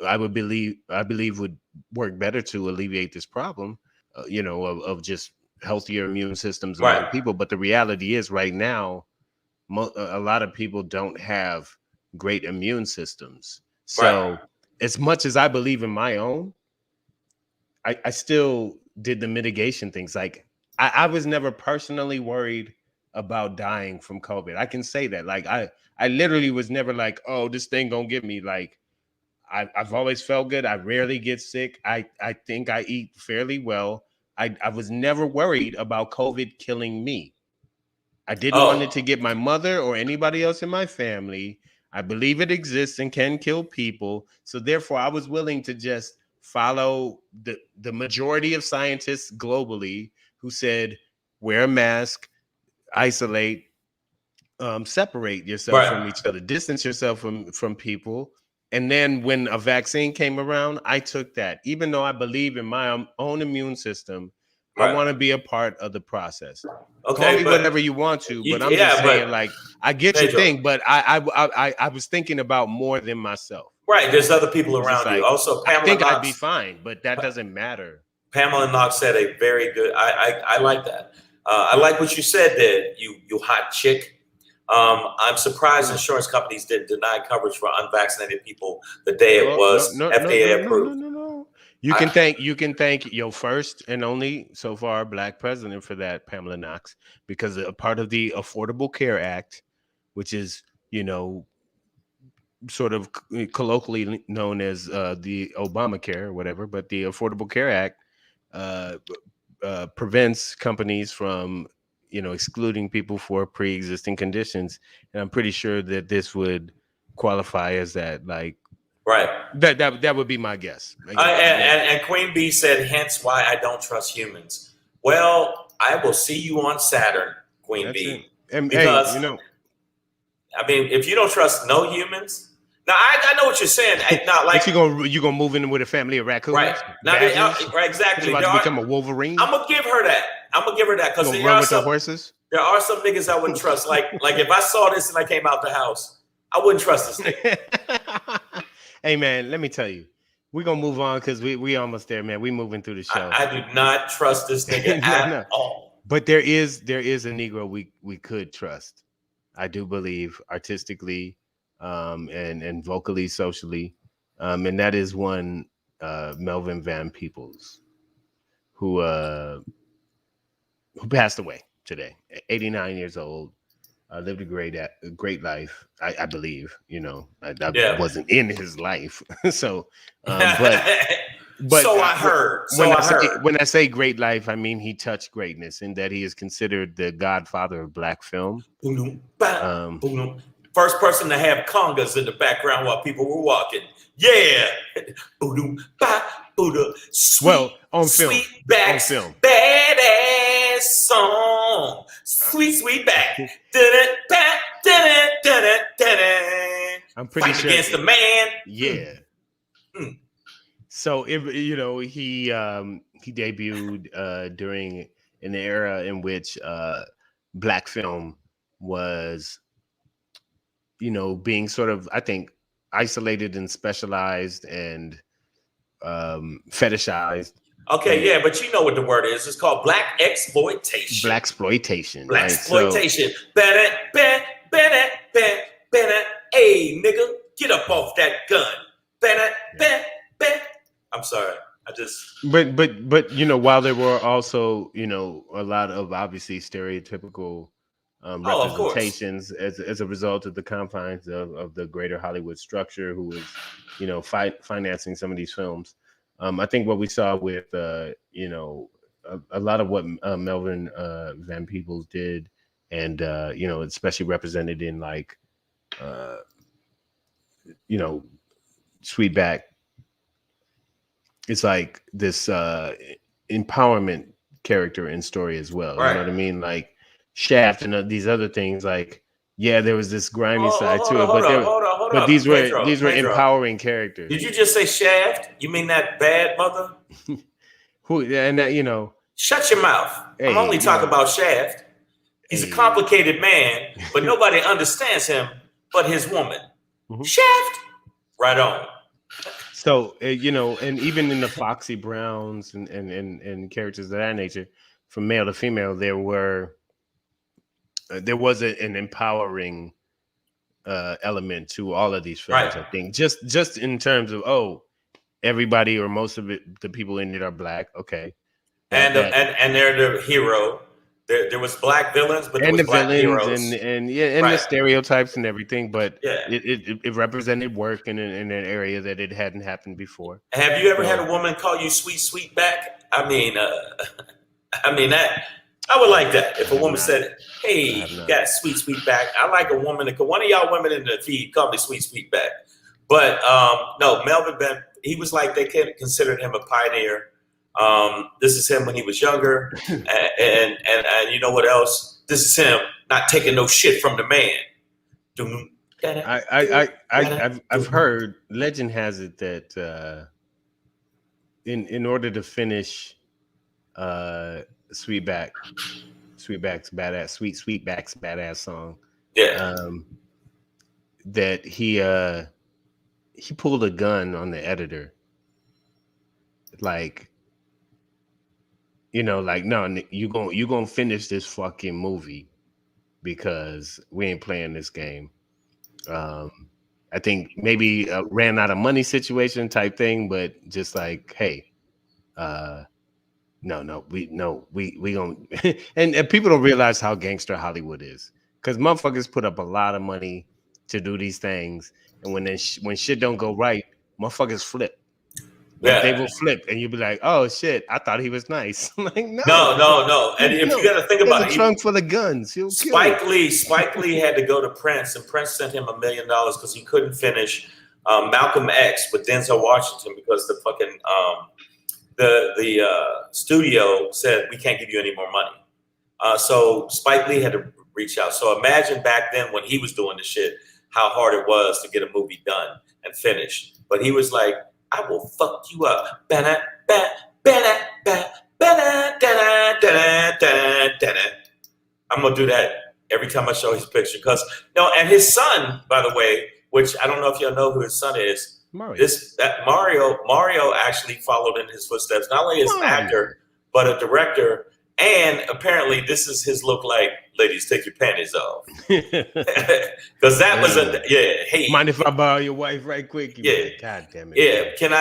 I believe would work better to alleviate this problem, of just healthier immune systems among people. But the reality is, right now, a lot of people don't have great immune systems. So as much as I believe in my own, I still did the mitigation things. Like I was never personally worried about dying from COVID. I can say that. Like I literally was never like, oh, this thing gonna get me. Like I've always felt good. I rarely get sick. I think I eat fairly well. I was never worried about COVID killing me. I didn't want it to get my mother or anybody else in my family. I believe it exists and can kill people. So therefore, I was willing to just follow the majority of scientists globally who said, wear a mask, isolate, separate yourself from each other, distance yourself from people. And then when a vaccine came around, I took that. Even though I believe in my own immune system, I want to be a part of the process. Okay, call me whatever you want to, but I'm just saying, like, I get Pedro, your thing, but I was thinking about more than myself. Right, there's other people around you. Also, Pamela I think Knox, I'd be fine, but that doesn't matter. Pamela Knox said a very good. I like that. I like what you said there, you hot chick. I'm surprised insurance companies didn't deny coverage for unvaccinated people the day it was FDA approved. No. You can thank your first and only so far Black president for that, Pamela Knox, because a part of the Affordable Care Act, which is, sort of colloquially known as the Obamacare or whatever, but the Affordable Care Act prevents companies from, excluding people for pre-existing conditions. And I'm pretty sure that this would qualify as that, like, right. That would be my guess. And Queen Bee said, hence why I don't trust humans. Well, I will see you on Saturn, Queen Bee. And because, I mean, if you don't trust no humans, now I know what you're saying. Not like you gonna move in with a family of raccoons, right? Now, right, exactly. About to become a Wolverine. I'm gonna give her that because there run with the horses. There are some niggas I wouldn't trust. Like if I saw this and I came out the house, I wouldn't trust this nigga. Hey man, let me tell you, we're gonna move on because we almost there, man. We moving through the show. I do not trust this nigga at all. But there is a Negro we could trust. I do believe artistically, and vocally, socially, and that is one Melvin Van Peebles, who passed away today, 89 years old. Lived a great life, I believe. I wasn't in his life, so but But So I heard. When I say great life, I mean he touched greatness in that he is considered the godfather of black film. Boom, ba, boom. First person to have congas in the background while people were walking. Yeah. Boom, ba, boom. Well, on film. Sweet backs, badass song. Sweet back. I'm pretty Fight sure against the man. Yeah. So if he debuted during an era in which black film was, being sort of, I think, isolated and specialized and fetishized. Okay, yeah, but you know what the word is. It's called black exploitation. Blaxploitation. Blaxploitation. Hey, nigga, get up off that gun. I'm sorry. But while there were also a lot of obviously stereotypical representations as a result of the confines of the greater Hollywood structure, who was financing some of these films. I think what we saw with a lot of what Melvin Van Peebles did, and especially represented in like Sweetback. It's like this empowerment character and story as well. Right. You know what I mean? Like Shaft and these other things. Like, yeah, there was this grimy side to it, but these were empowering characters. Did you just say Shaft? You mean that bad mother? Shut your mouth. Hey, I'm only talking about Shaft. He's a complicated man, but nobody understands him but his woman. Mm-hmm. Shaft. Right on. So, and even in the Foxy Browns and characters of that nature, from male to female, there was an empowering element to all of these films. Right. I think just in terms of everybody or most of it, the people in it are black. Okay, and they're the hero. There was black villains, but there was black heroes, and the stereotypes and everything. But it represented work in an area that it hadn't happened before. Have you ever had a woman call you sweet back? I mean that. I would like that if a woman said, "Hey, you got sweet back." I like a woman. One of y'all women in the feed called me sweet back. But no, Melvin Van. He was like they considered him a pioneer. This is him when he was younger, and you know what else? This is him not taking no shit from the man. I've heard, legend has it that in order to finish Sweetback's badass song, that he pulled a gun on the editor, like. No, you gonna finish this fucking movie because we ain't playing this game. I think maybe ran out of money situation type thing, but just like, hey, we gonna and people don't realize how gangster Hollywood is, because motherfuckers put up a lot of money to do these things, and when shit don't go right, motherfuckers flip. Yeah. They will flip, and you'll be like, "Oh shit! I thought he was nice." Like, no. And if you got to think about it, trunk full of guns. Spike Lee had to go to Prince, and Prince sent him $1 million because he couldn't finish Malcolm X with Denzel Washington because the fucking the studio said we can't give you any more money. So Spike Lee had to reach out. So imagine back then when he was doing the shit, how hard it was to get a movie done and finished. But he was like, I will fuck you up. I'm gonna do that every time I show his picture. And his son, by the way, which I don't know if y'all know who his son is. Mario actually followed in his footsteps, not only as an actor, but a director. And apparently this is his look like, ladies, take your panties off. Because that was hey. Mind if I borrow your wife right quick? God damn it. Yeah. Can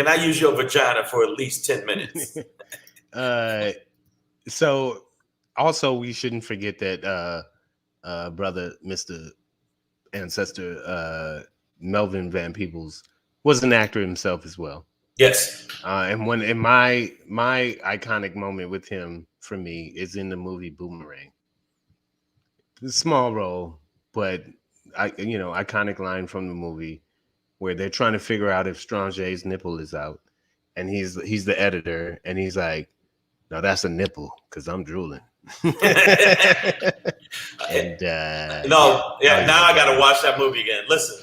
I use your vagina for at least 10 minutes? So also we shouldn't forget that brother, Mr. Ancestor, Melvin Van Peebles was an actor himself as well. Yes. And when in my iconic moment with him for me is in the movie Boomerang. It's a small role, but iconic line from the movie where they're trying to figure out if Strange's nipple is out, and he's the editor, and he's like, "No, that's a nipple because I'm drooling." And now I got to watch that movie again. Listen,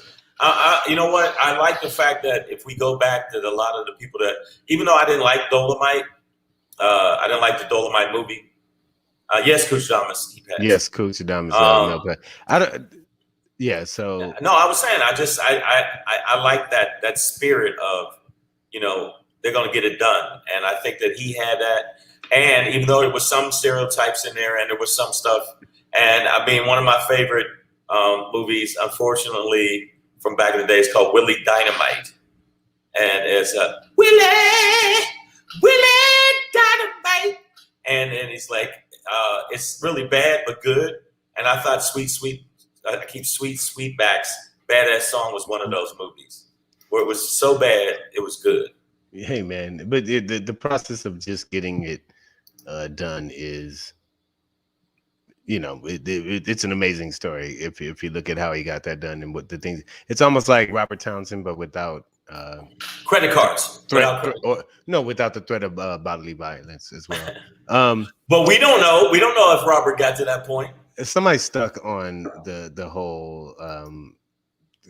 you know what? I like the fact that if we go back to a lot of the people that, even though I didn't like Dolomite, I didn't like the Dolomite movie. Yes, Kuchadamas. Yes, Kuchadamas. But I don't. Yeah. So no, I was saying I like that spirit of, they're gonna get it done, and I think that he had that. And even though there was some stereotypes in there, and there was some stuff, and I mean, one of my favorite movies, unfortunately, from back in the day, is called Willie Dynamite, and it's Willie Dynamite, and he's like, it's really bad but good. And I thought Sweetback's Badass Song was one of those movies where it was so bad it was good. Hey man, but the process of just getting it done is, it's an amazing story if you look at how he got that done and what the things. It's almost like Robert Townsend, but without credit cards, without the threat of bodily violence as well. But we don't know if Robert got to that point. Somebody stuck on the whole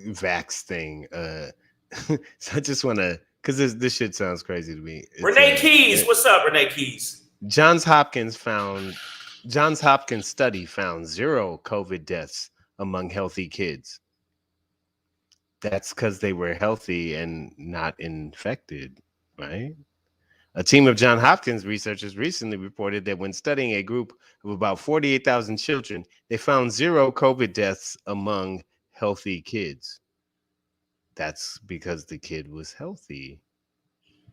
vax thing. So I just want to, because this shit sounds crazy to me. Renee Keys, what's up, Renee Keys? Johns Hopkins study found 0 COVID deaths among healthy kids. That's because they were healthy and not infected, right? A team of Johns Hopkins researchers recently reported that when studying a group of about 48,000 children, they found 0 COVID deaths among healthy kids. That's because the kid was healthy.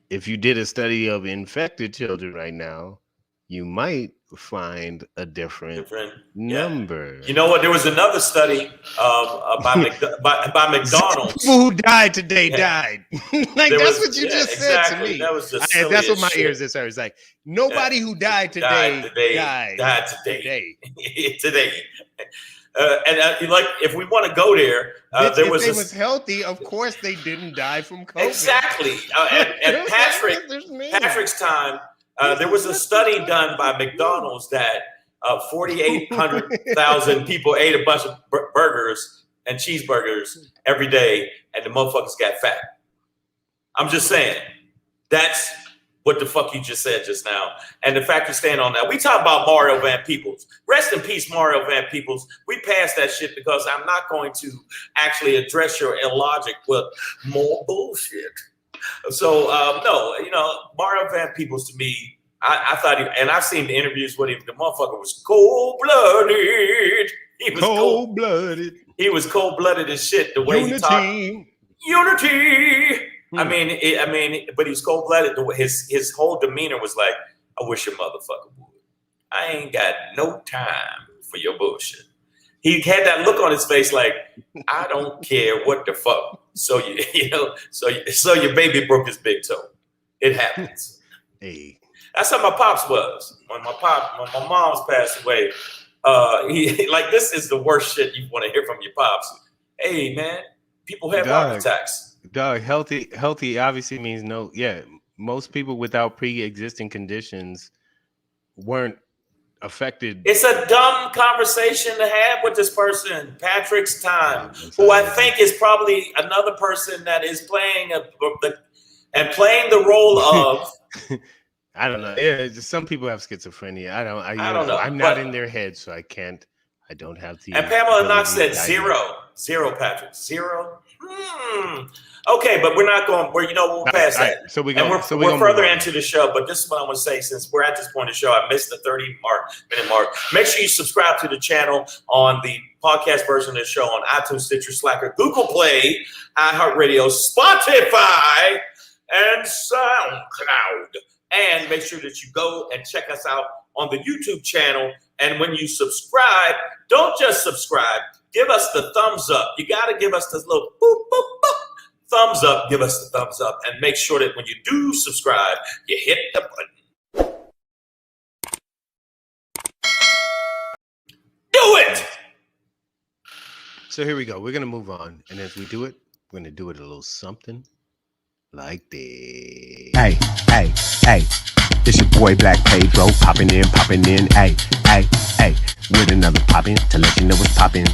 If you did a study of infected children right now, you might find a different number. You know what? There was another study by McDonald's. People who died today died. That's what you just said to me. That was just that's what my ears just heard. It's like nobody who died today died today. Today. And like, if we want to go there, if they was healthy, of course they didn't die from COVID. Exactly. At Patrick's time, there was a study done by McDonald's that 4,800,000 people ate a bunch of burgers and cheeseburgers every day, and the motherfuckers got fat. I'm just saying, that's what the fuck you just said just now. And the fact you stand on that. We talk about Mario Van Peebles. Rest in peace, Mario Van Peebles. We passed that shit because I'm not going to actually address your illogic with more bullshit. So, no, Mario Van Peebles, to me, I thought and I've seen the interviews with him. The motherfucker was cold-blooded. He was cold-blooded. He was cold-blooded as shit, the way he talked. Unity. I mean, but he's cold-blooded. His whole demeanor was like, I wish your motherfucker would. I ain't got no time for your bullshit. He had that look on his face like, I don't care what the fuck. So so your baby broke his big toe. It happens. Hey. That's how my pops was. When my mom's passed away, he like, this is the worst shit you want to hear from your pops. Hey man, people have heart attacks. Dog, healthy obviously means no. Yeah, most people without pre-existing conditions weren't affected. It's a dumb conversation to have with this person, Patrick's time, who I think is probably another person that is playing the role of. I don't know. Yeah, some people have schizophrenia. I don't know. I'm not in their head, so I can't. I don't have the. And Pamela Knox said 0, Patrick, 0. Okay, but we're not going. We'll pass that. Right, so we're further into the show. But this is what I want to say. Since we're at this point of the show, I missed the 30-minute mark. Make sure you subscribe to the channel on the podcast version of the show on iTunes, Stitcher, Slacker, Google Play, iHeartRadio, Spotify, and SoundCloud. And make sure that you go and check us out on the YouTube channel. And when you subscribe, don't just subscribe. Give us the thumbs up. You got to give us this little boop, boop, boop thumbs up, give us the thumbs up, and make sure that when you do subscribe, you hit the button. Do it! So here we go. We're going to move on. And as we do it, we're going to do it a little something like this. Hey, hey, hey. It's your boy Black Pedro popping in. Hey, hey, hey. With another poppin' to let you know what's poppin'.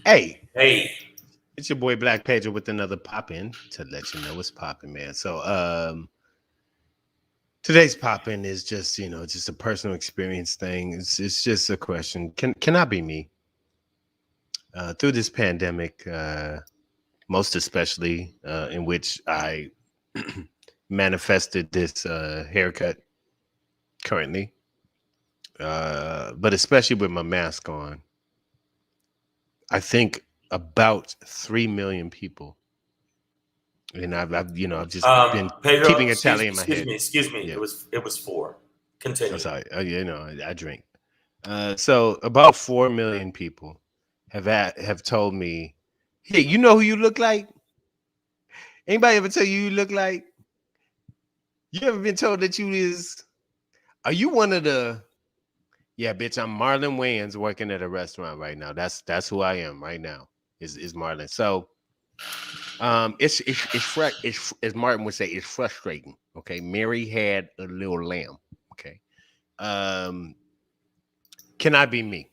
Hey, it's your boy Black Pedro with another pop-in to let you know what's popping, man. So today's pop-in is just, just a personal experience thing. It's just a question. Can I be me? Through this pandemic, most especially in which I manifested this haircut currently, but especially with my mask on, I think about 3 million people, and I've just been Pedro, keeping a tally in my head. Excuse me. Yeah. It was 4. Continue. I'm sorry. I drink. So about 4 million people have told me, "Hey, you know who you look like?" Anybody ever tell you look like? You ever been told that you is? Are you one of the? Yeah, bitch. I'm Marlon Wayans working at a restaurant right now. That's who I am right now. Is Marlon. So, it's as Martin would say, it's frustrating. Okay, Mary had a little lamb. Okay, can I be me?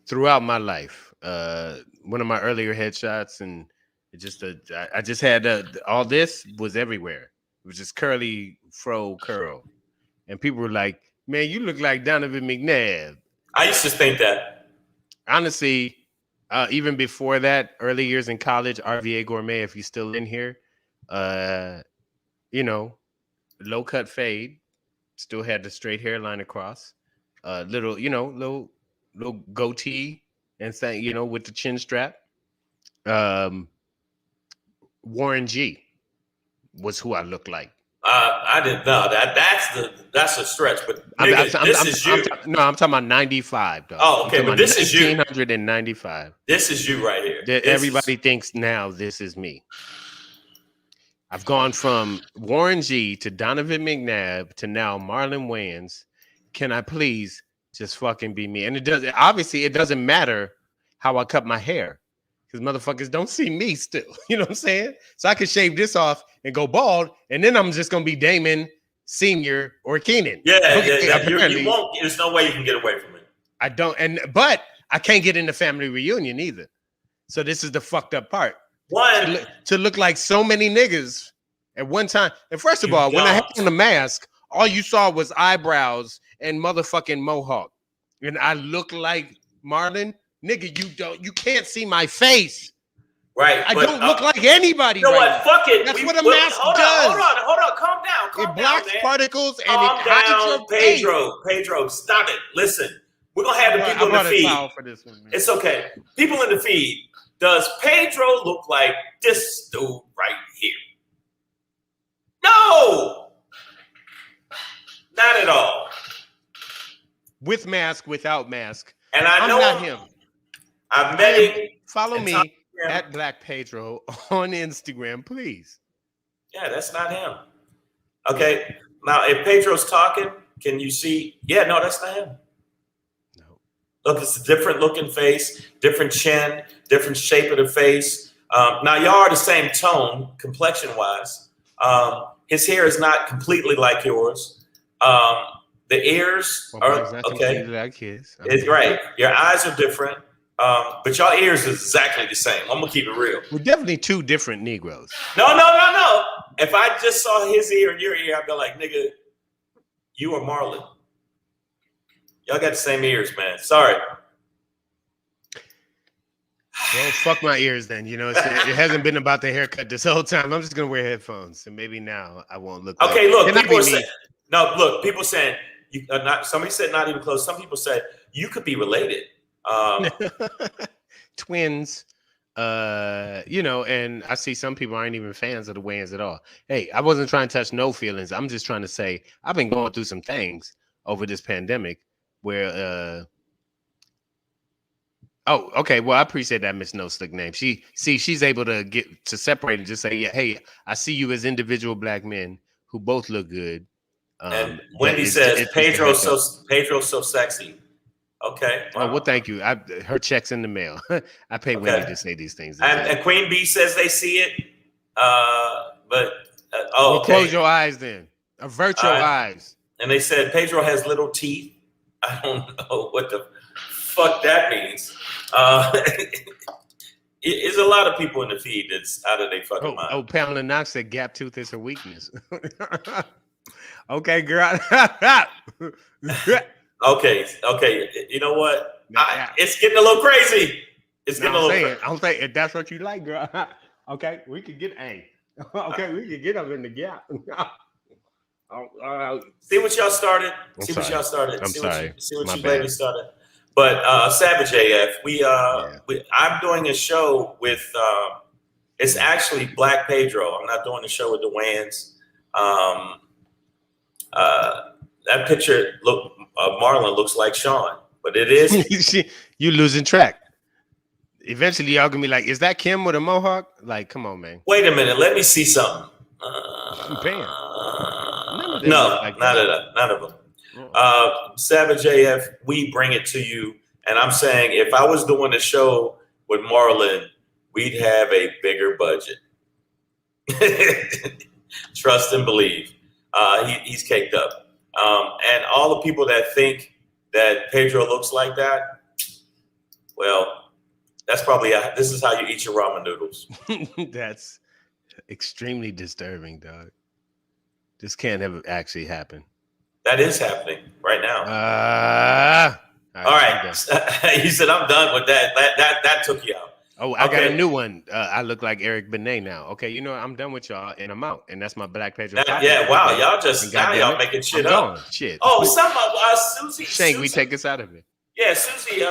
Throughout my life, one of my earlier headshots, and it just I just had all this was everywhere. It was just curly fro curl, and people were like, "Man, you look like Donovan McNabb." I used to think that. Honestly, even before that, early years in college, RVA Gourmet, if you're still in here, low cut fade, still had the straight hairline across, little goatee and thing, with the chin strap. Warren G was who I looked like. I didn't know that's a stretch, but nigga, this is you. I'm talking about 95, though. Oh, okay, but this is you. 1995. This is you right here. Everybody thinks now this is me. I've gone from Warren G to Donovan McNabb to now Marlon Wayans. Can I please just fucking be me? And it doesn't matter how I cut my hair, because motherfuckers don't see me still. You know what I'm saying? So I could shave this off and go bald, and then I'm just gonna be Damon Senior or Keenan. Yeah. You won't. There's no way you can get away from it. I don't, but I can't get in the family reunion either. So this is the fucked up part. To look like so many niggas at one time. And first of all, when I had on the mask, all you saw was eyebrows and motherfucking mohawk. And I look like Marlon. Nigga, you can't see my face. Right. I don't look like anybody. You know what? Fuck it. That's what a mask does. Hold on. Calm down. It blocks particles and calm it hides your face. Pedro, stop it. Listen, we're going to have the people in the feed. For this one, man. It's okay. People in the feed. Does Pedro look like this dude right here? No. Not at all. With mask, without mask. And I'm not him. I met him. Follow me at Black Pedro on Instagram, please. Yeah, that's not him. Okay. Now, if Pedro's talking, can you see? Yeah, no, that's not him. No. Look, it's a different looking face, different chin, different shape of the face. Now, y'all are the same tone, complexion-wise. His hair is not completely like yours. The ears are okay. Like his. It's right. Your eyes are different. But y'all ears is exactly the same. I'm gonna keep it real. We're definitely two different Negroes. No. If I just saw his ear and your ear, I'd be like, nigga, you are Marlon. Y'all got the same ears, man. Sorry. Well, fuck my ears then. It hasn't been about the haircut this whole time. I'm just gonna wear headphones, and maybe now I won't look. Okay, look, people are saying, people saying you not. Somebody said not even close. Some people said you could be related. Twins, and I see some people aren't even fans of the Wayans at all. Hey, I wasn't trying to touch no feelings. I'm just trying to say I've been going through some things over this pandemic where Oh, okay. Well, I appreciate that, Miss No Slick Name. She's able to get to separate and just say, yeah, hey, I see you as individual black men who both look good. And But Wendy says it's a Pedro's heads up. so sexy. Okay. Oh, Wow. well, thank you. Her check's in the mail. I pay Wendy to say these things. And Queen Bee says they see it. Well, close your eyes then. Avert your eyes. And they said Pedro has little teeth. I don't know what the fuck that means. There's a lot of people in the feed that's out of their fucking mind. Oh, Pamela Knox said gap tooth is her weakness. Okay, girl. Okay. You know what? It's getting a little crazy. It's getting a little crazy. I'm saying if that's what you like, girl. Okay, we could get okay, we could get up in the gap. See what y'all started. I'm See sorry. what y'all started. I'm see sorry. What My you bad. ladies started. But Savage AF, I'm doing a show with. It's actually Black Pedro. I'm not doing the show with the Wayans. That picture Marlon looks like Sean, but it is. You losing track. Eventually, y'all gonna be like, "Is that Kim with a mohawk?" Like, come on, man. Wait a minute. Let me see something. Bam. No, none of them. Savage AF, we bring it to you. And I'm saying if I was doing a show with Marlon, we'd have a bigger budget. Trust and believe. He's caked up. And all the people that think that Pedro looks like that, well, that's probably this is how you eat your ramen noodles. That's extremely disturbing, dog. This can't ever actually happen. That is happening right now. All right. He said, I'm done with that. That took you out. Oh, I got a new one. I look like Eric Benet now. Okay, you know what? I'm done with y'all and I'm out. And that's my Black Pedro. Yeah, wow. Y'all just y'all making shit up. Shit. Oh, some of Susie. Shang, we take us out of it. Yeah, Susie,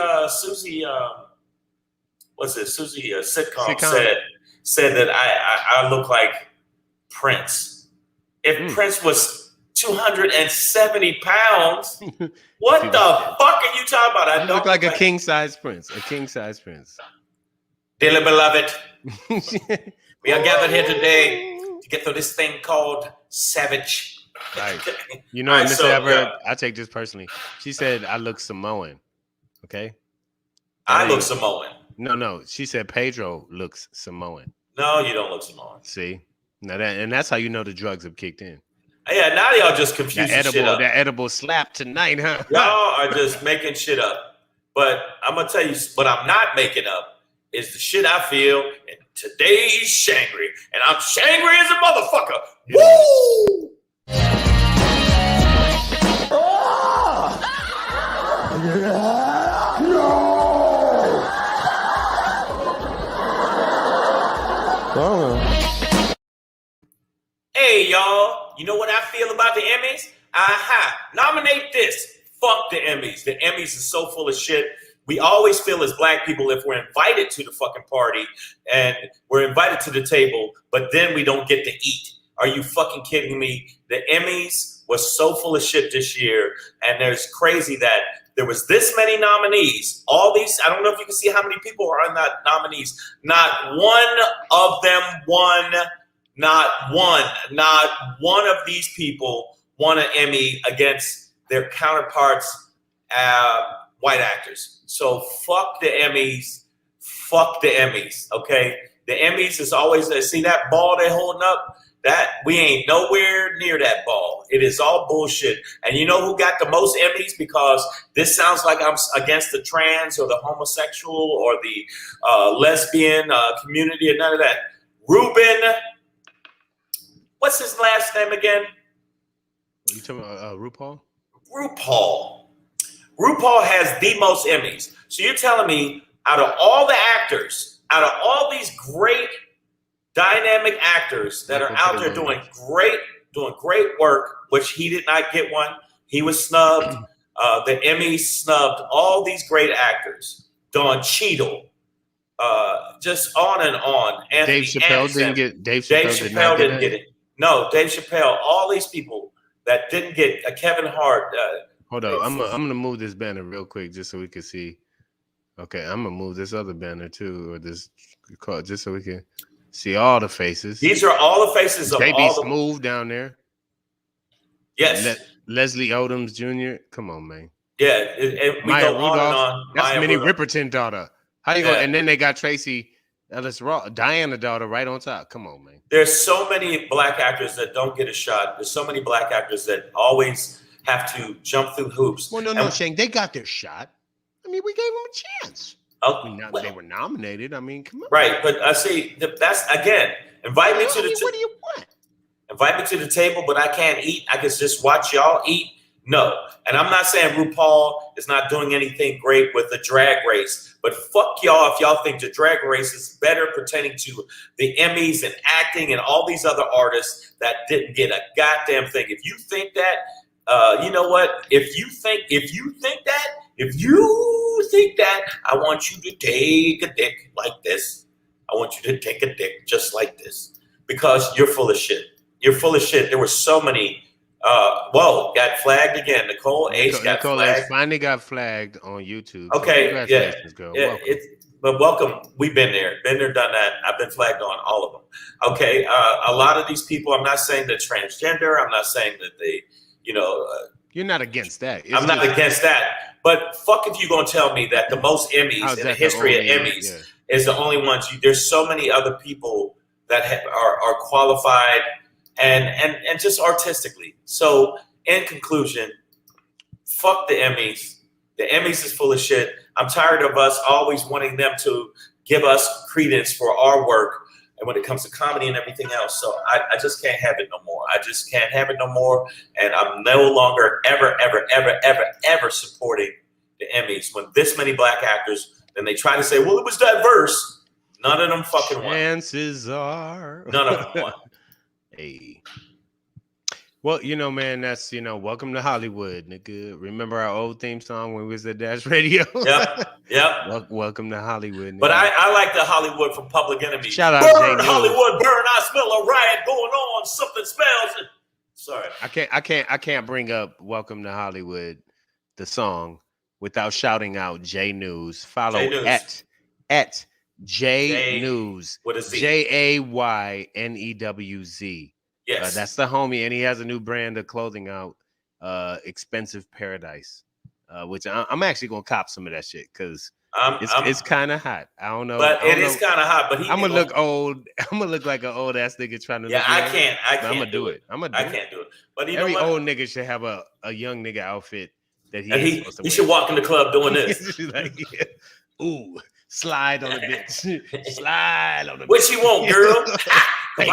what's it? Susie sitcom said that I look like Prince. If Prince was 270 pounds, what the fuck are you talking about? I look like a king size prince. A king size prince. Dearly beloved, we are gathered here today to get through this thing called Savage. Right. You know, Mr. Everett, I take this personally. She said I look Samoan. Okay. I look Samoan. No. She said Pedro looks Samoan. No, you don't look Samoan. See? Now that's how you know the drugs have kicked in. Yeah, now y'all just confusing shit up. That edible slap tonight, huh? Y'all are just making shit up. But I'm gonna tell you what I'm not making up is the shit I feel in today's Shangry. And I'm Shangry as a motherfucker. Woo! Hey, y'all, you know what I feel about the Emmys? Nominate this. Fuck the Emmys. The Emmys is so full of shit. We always feel as black people if we're invited to the fucking party and we're invited to the table, but then we don't get to eat. Are you fucking kidding me? The Emmys was so full of shit this year, and there's crazy that there was this many nominees. All these, I don't know if you can see how many people are on that nominees. Not one of them won. Not one of these people won an Emmy against their counterparts, white actors. So fuck the Emmys. Fuck the Emmys, okay? The Emmys is always, see that ball they're holding up? That we ain't nowhere near that ball. It is all bullshit. And you know who got the most Emmys? Because this sounds like I'm against the trans or the homosexual or the lesbian community and none of that. Ruben, what's his last name again? Are you talking about RuPaul? RuPaul has the most Emmys. So you're telling me out of all the actors, out of all these great dynamic actors that are out there doing great work, which he did not get one. He was snubbed. The Emmys snubbed all these great actors. Don Cheadle, just on and on. Anthony Dave Chappelle Anderson. didn't get. Dave Chappelle didn't get it. No, Dave Chappelle. All these people that didn't get Kevin Hart. Hold on, I'm gonna move this banner real quick just so we can see. Okay, I'm gonna move this other banner too, or this card, just so we can see all the faces. These are all the faces of JB all the. Smooth down there. Yes. Leslie Odoms Jr. Come on, man. Yeah. We Maya go Rudolph. on and on. That's Maya Minnie Rudolph. Riperton daughter. How you go? And then they got Tracy Ellis Ross, Diana daughter, right on top. Come on, man. There's so many black actors that don't get a shot. There's so many black actors that always have to jump through hoops. Well, no, Shane, they got their shot. I mean, we gave them a chance. They were nominated. I mean, come on. Right, but I see that's again. Invite me to the. What do you want? Invite me to the table, but I can't eat. I can just watch y'all eat. No, and I'm not saying RuPaul is not doing anything great with the drag race, but fuck y'all if y'all think the drag race is better pertaining to the Emmys and acting and all these other artists that didn't get a goddamn thing. If you think that, you know what? If you think that, I want you to take a dick like this. I want you to take a dick just like this because you're full of shit. You're full of shit. There were so many. Whoa, got flagged again. Nicole H got flagged. Finally got flagged on YouTube. Okay, congratulations, girl. Yeah, welcome. But welcome. We've been there, done that. I've been flagged on all of them. Okay, a lot of these people. I'm not saying they're transgender. I'm not saying that they, You're not against that. I'm not against that. But fuck if you're gonna tell me that the most Emmys in the history of Emmys is the only ones. There's so many other people that are qualified. And just artistically. So in conclusion, fuck the Emmys. The Emmys is full of shit. I'm tired of us always wanting them to give us credence for our work and when it comes to comedy and everything else. So I just can't have it no more. I just can't have it no more. And I'm no longer ever supporting the Emmys. When this many black actors, then they try to say, well, it was diverse. None of them fucking won. Chances are. None of them won. Hey. Well, man, that's, welcome to Hollywood, nigga. Remember our old theme song when we was at Dash Radio? Yep. Welcome to Hollywood, nigga. But I like the Hollywood from Public Enemy. Shout out burn Jay Hollywood, burn! I smell a riot going on. Something smells. Sorry. I can't bring up Welcome to Hollywood, the song, without shouting out J News. Follow at J News. What is JAYNEWZ. Yes. That's the homie, and he has a new brand of clothing out, Expensive Paradise, which I'm actually gonna cop some of that shit because it's kind of hot. I don't know, but it is kind of hot. But I'm gonna look old. I'm gonna look like an old ass nigga trying to. Yeah, I can't. I'm gonna do it. I can't do it. But every old nigga should have a young nigga outfit that he should walk in the club doing this. Like, ooh. Slide on the bitch. Slide on the bitch. What you want, girl?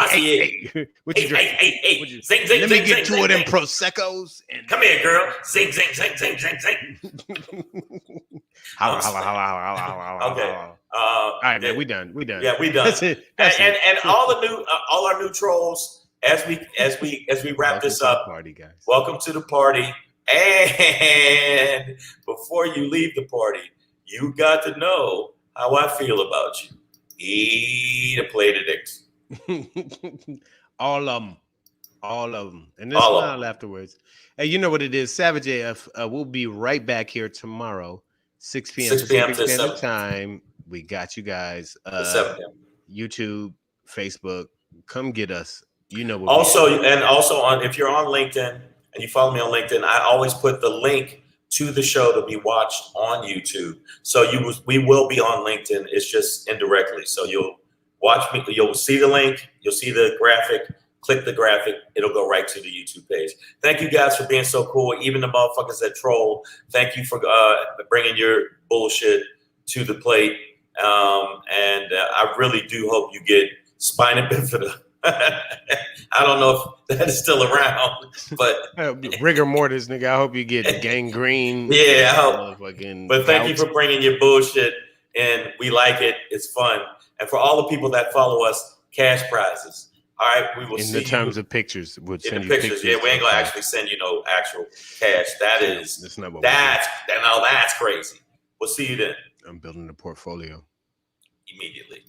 Hey. What you drink? Hey. Zing, zing, Let zing, me get zing, 2 of them zing. Proseccos. And come here, girl. Zing, zing, zing, zing, zing, zing. Holla. Okay. All right, man. We done. Yeah, we done. That's it. And all our new trolls as we wrap this up. Party, guys. Welcome to the party. And before you leave the party, you got to know how I feel about you. Eat a plate of dicks. All of them. And then smile afterwards. Hey, you know what it is? Savage AF. We'll be right back here tomorrow, 6 p.m. Pacific Standard Time. We got you guys. 7 p.m. YouTube, Facebook. Come get us. You know what. Also on if you're on LinkedIn and you follow me on LinkedIn, I always put the link to the show to be watched on YouTube. So we will be on LinkedIn. It's just indirectly. So you'll watch me. You'll see the link. You'll see the graphic. Click the graphic. It'll go right to the YouTube page. Thank you guys for being so cool. Even the motherfuckers that troll. Thank you for bringing your bullshit to the plate. And I really do hope you get spina bifida. I don't know if that is still around, but rigor mortis, nigga. I hope you get gangrene. Yeah, I hope. But thank you for bringing your bullshit, and we like it. It's fun, and for all the people that follow us, cash prizes. All right, we will see. In the terms of pictures, we'll send you pictures. Yeah, we ain't gonna actually send you no actual cash. That's crazy. We'll see you then. I'm building a portfolio immediately.